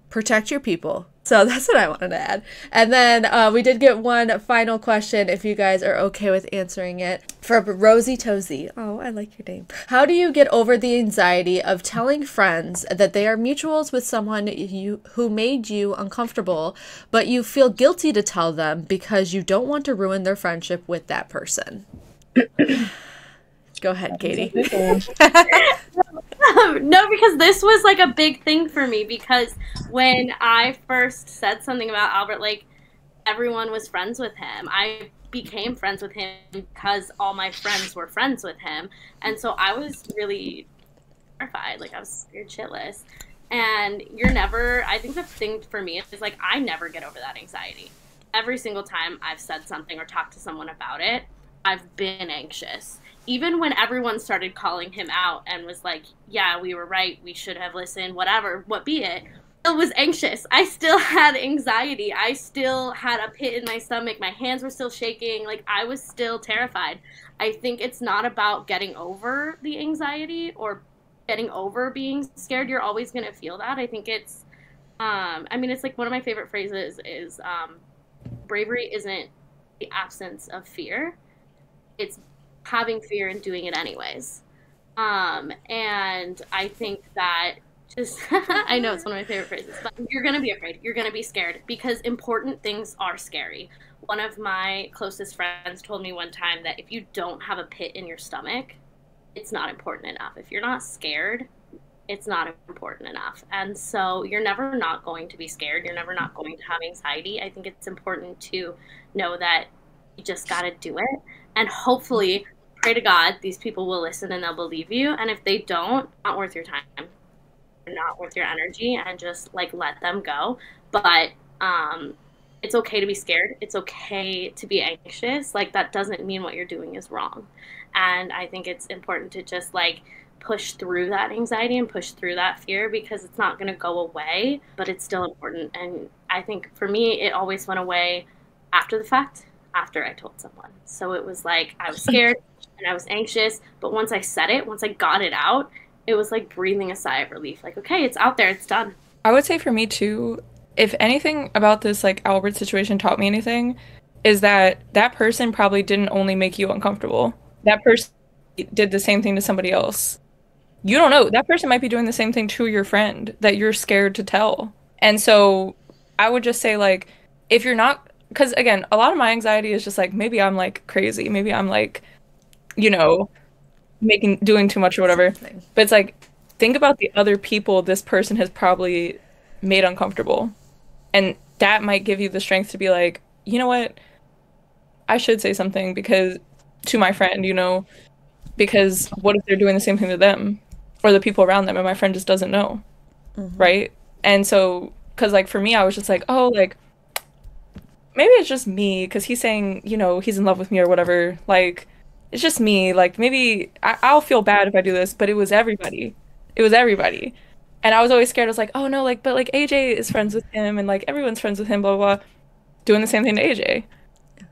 Protect your people. So that's what I wanted to add. And then we did get one final question, if you guys are okay with answering it, from Rosie Tozy. Oh, I like your name. How do you get over the anxiety of telling friends that they are mutuals with someone who made you uncomfortable, but you feel guilty to tell them because you don't want to ruin their friendship with that person? Go ahead, Katie. No, because this was like a big thing for me, because when I first said something about Albert, like, everyone was friends with him. I became friends with him because all my friends were friends with him. And so I was really terrified. Like, I was scared shitless. And I think the thing for me is, like, I never get over that anxiety. Every single time I've said something or talked to someone about it, I've been anxious. Even when everyone started calling him out and was like, yeah, we were right, we should have listened, whatever, what be it, I was anxious. I still had anxiety. I still had a pit in my stomach. My hands were still shaking. Like, I was still terrified. I think it's not about getting over the anxiety or getting over being scared. You're always going to feel that. I think it's, it's like one of my favorite phrases is bravery isn't the absence of fear. It's having fear and doing it anyways. And I think that just, I know it's one of my favorite phrases, but you're going to be afraid. You're going to be scared because important things are scary. One of my closest friends told me one time that if you don't have a pit in your stomach, it's not important enough. If you're not scared, it's not important enough. And so you're never not going to be scared. You're never not going to have anxiety. I think it's important to know that you just got to do it. And hopefully, pray to God, these people will listen and they'll believe you. And if they don't, not worth your time. They're not worth your energy, and just, like, let them go. But it's okay to be scared. It's okay to be anxious. Like, that doesn't mean what you're doing is wrong. And I think it's important to just, like, push through that anxiety and push through that fear, because it's not going to go away, but it's still important. And I think for me, it always went away after the fact, after I told someone. So it was like I was scared and I was anxious, but once I said it, once I got it out, it was like breathing a sigh of relief. Like, okay, it's out there, it's done. I would say for me too, if anything about this, like, Albert situation taught me anything, is that that person probably didn't only make you uncomfortable. That person did the same thing to somebody else. You don't know. That person might be doing the same thing to your friend that you're scared to tell. And so I would just say, like, if you're not because again, a lot of my anxiety is just like, maybe I'm like crazy, maybe I'm like, you know, doing too much or whatever. Something. But it's like, think about the other people this person has probably made uncomfortable. And that might give you the strength to be like, you know what? I should say something because to my friend, because what if they're doing the same thing to them or the people around them and my friend just doesn't know, right? And so, because like for me, I was just like, oh, like maybe it's just me because he's saying, he's in love with me or whatever. Like, it's just me. Like, maybe I'll feel bad if I do this, but it was everybody. It was everybody. And I was always scared. I was like, oh no, like, but like AJ is friends with him and like everyone's friends with him, blah, blah, blah, doing the same thing to AJ.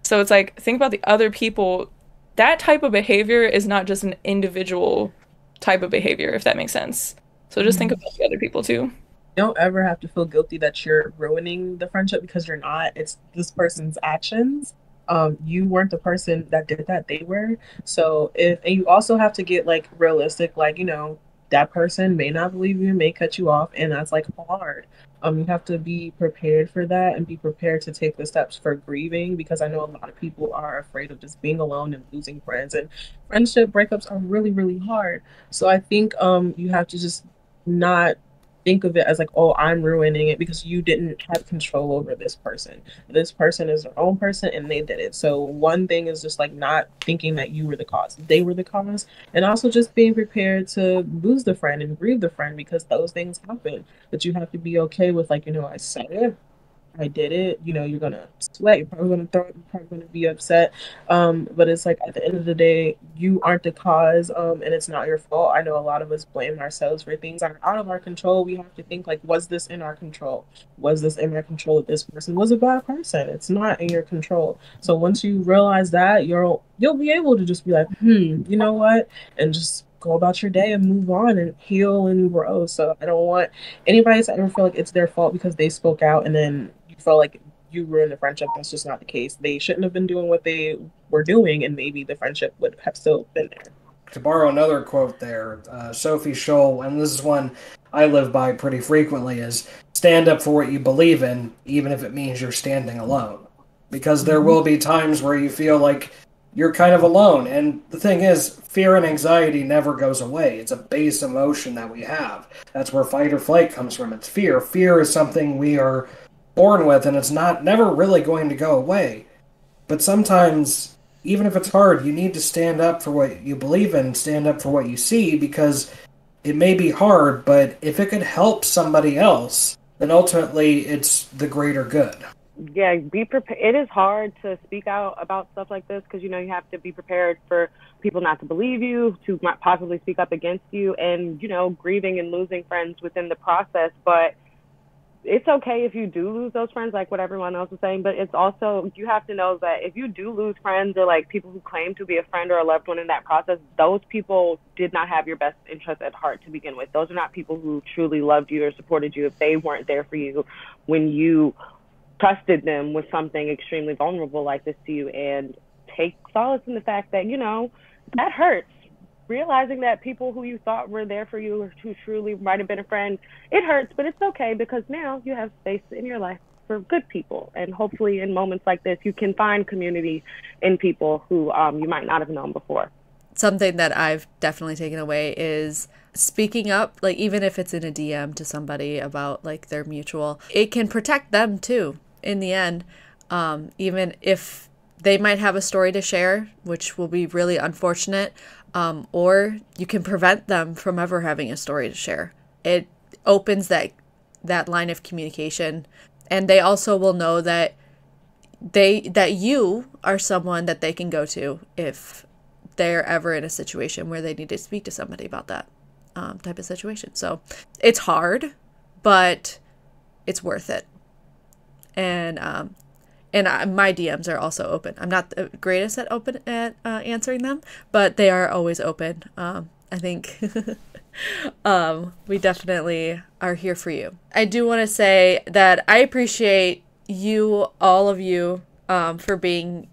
So it's like, think about the other people. That type of behavior is not just an individual type of behavior, if that makes sense. So just think about the other people too. You don't ever have to feel guilty that you're ruining the friendship because you're not. It's this person's actions. You weren't the person that did that, they were. So and you also have to get like realistic, like, that person may not believe you, may cut you off, and that's like hard. You have to be prepared for that and be prepared to take the steps for grieving, because I know a lot of people are afraid of just being alone and losing friends, and friendship breakups are really, really hard. So I think you have to just not think of it as like, oh, I'm ruining it because you didn't have control over this person. This person is their own person and they did it. So one thing is just like not thinking that you were the cause. They were the cause. And also just being prepared to lose the friend and grieve the friend, because those things happen. But you have to be okay with like, I said it. I did it. You're gonna sweat. You're probably gonna throw it. You're probably gonna be upset. But it's like at the end of the day, you aren't the cause, and it's not your fault. I know a lot of us blame ourselves for things that are out of our control. We have to think like, was this in our control? Was this in our control? That this person was a bad person. It's not in your control. So once you realize that, you'll be able to just be like, you know what, and just go about your day and move on and heal and grow. So I don't want anybody to ever feel like it's their fault because they spoke out and then you feel like you ruined the friendship. That's just not the case. They shouldn't have been doing what they were doing, and maybe the friendship would have still been there. To borrow another quote there, Sophie Scholl, and this is one I live by pretty frequently, is stand up for what you believe in, even if it means you're standing alone. Because there will be times where you feel like you're kind of alone. And the thing is, fear and anxiety never goes away. It's a base emotion that we have. That's where fight or flight comes from. It's fear. Fear is something we are born with, and it's never really going to go away. But sometimes, even if it's hard, you need to stand up for what you believe in, stand up for what you see, because it may be hard, but if it could help somebody else, then ultimately it's the greater good. Yeah, be prepared. It is hard to speak out about stuff like this because, you have to be prepared for people not to believe you, to possibly speak up against you, and, grieving and losing friends within the process. But it's okay if you do lose those friends, like what everyone else is saying, but it's also, you have to know that if you do lose friends or like people who claim to be a friend or a loved one in that process, those people did not have your best interest at heart to begin with. Those are not people who truly loved you or supported you if they weren't there for you when you trusted them with something extremely vulnerable like this to you. And take solace in the fact that, that hurts. Realizing that people who you thought were there for you or who truly might have been a friend, it hurts, but it's okay because now you have space in your life for good people. And hopefully in moments like this, you can find community in people who you might not have known before. Something that I've definitely taken away is speaking up, like even if it's in a DM to somebody about like their mutual, it can protect them too in the end, even if they might have a story to share, which will be really unfortunate. Or you can prevent them from ever having a story to share. It opens that line of communication, and they also will know that you are someone that they can go to if they're ever in a situation where they need to speak to somebody about that type of situation. So it's hard, but it's worth it. And my DMs are also open. I'm not the greatest at answering them, but they are always open. I think we definitely are here for you. I do want to say that I appreciate you, all of you, for being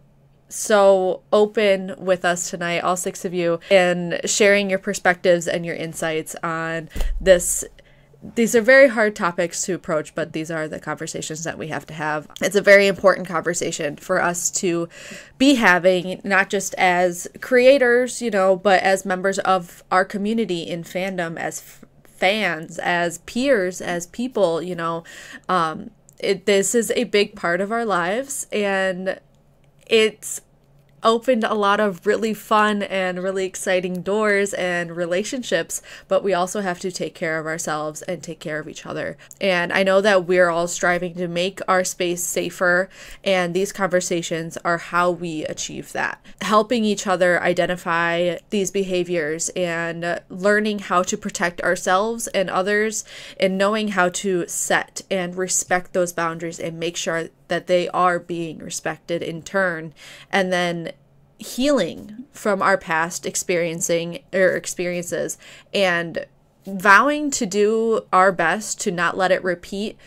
so open with us tonight, all 6 of you, and sharing your perspectives and your insights on this these are very hard topics to approach, but these are the conversations that we have to have. It's a very important conversation for us to be having, not just as creators, you know, but as members of our community in fandom, as fans, as peers, as people, you know. This is a big part of our lives, and it's opened a lot of really fun and really exciting doors and relationships, but we also have to take care of ourselves and take care of each other. And I know that we're all striving to make our space safer, and these conversations are how we achieve that. Helping each other identify these behaviors and learning how to protect ourselves and others, and knowing how to set and respect those boundaries and make sure that they are being respected in turn, and then healing from our past experiences and vowing to do our best to not let it repeat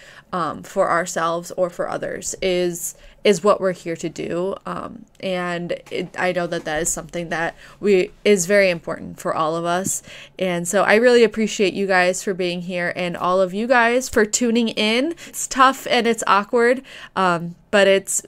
for ourselves or for others is what we're here to do. I know that is something that is very important for all of us. And so I really appreciate you guys for being here, and all of you guys for tuning in. It's tough and it's awkward, but it's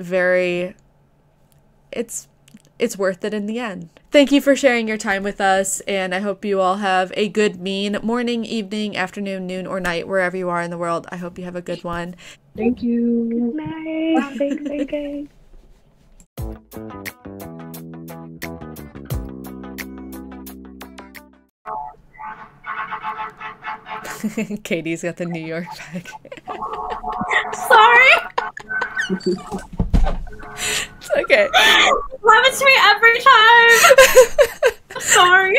worth it in the end. Thank you for sharing your time with us, and I hope you all have a good morning, evening, afternoon, noon, or night, wherever you are in the world. I hope you have a good one. Thank you. Good night. Thanks. Katie's got the New York bag. Sorry. It's okay. It happens to me every time. Sorry.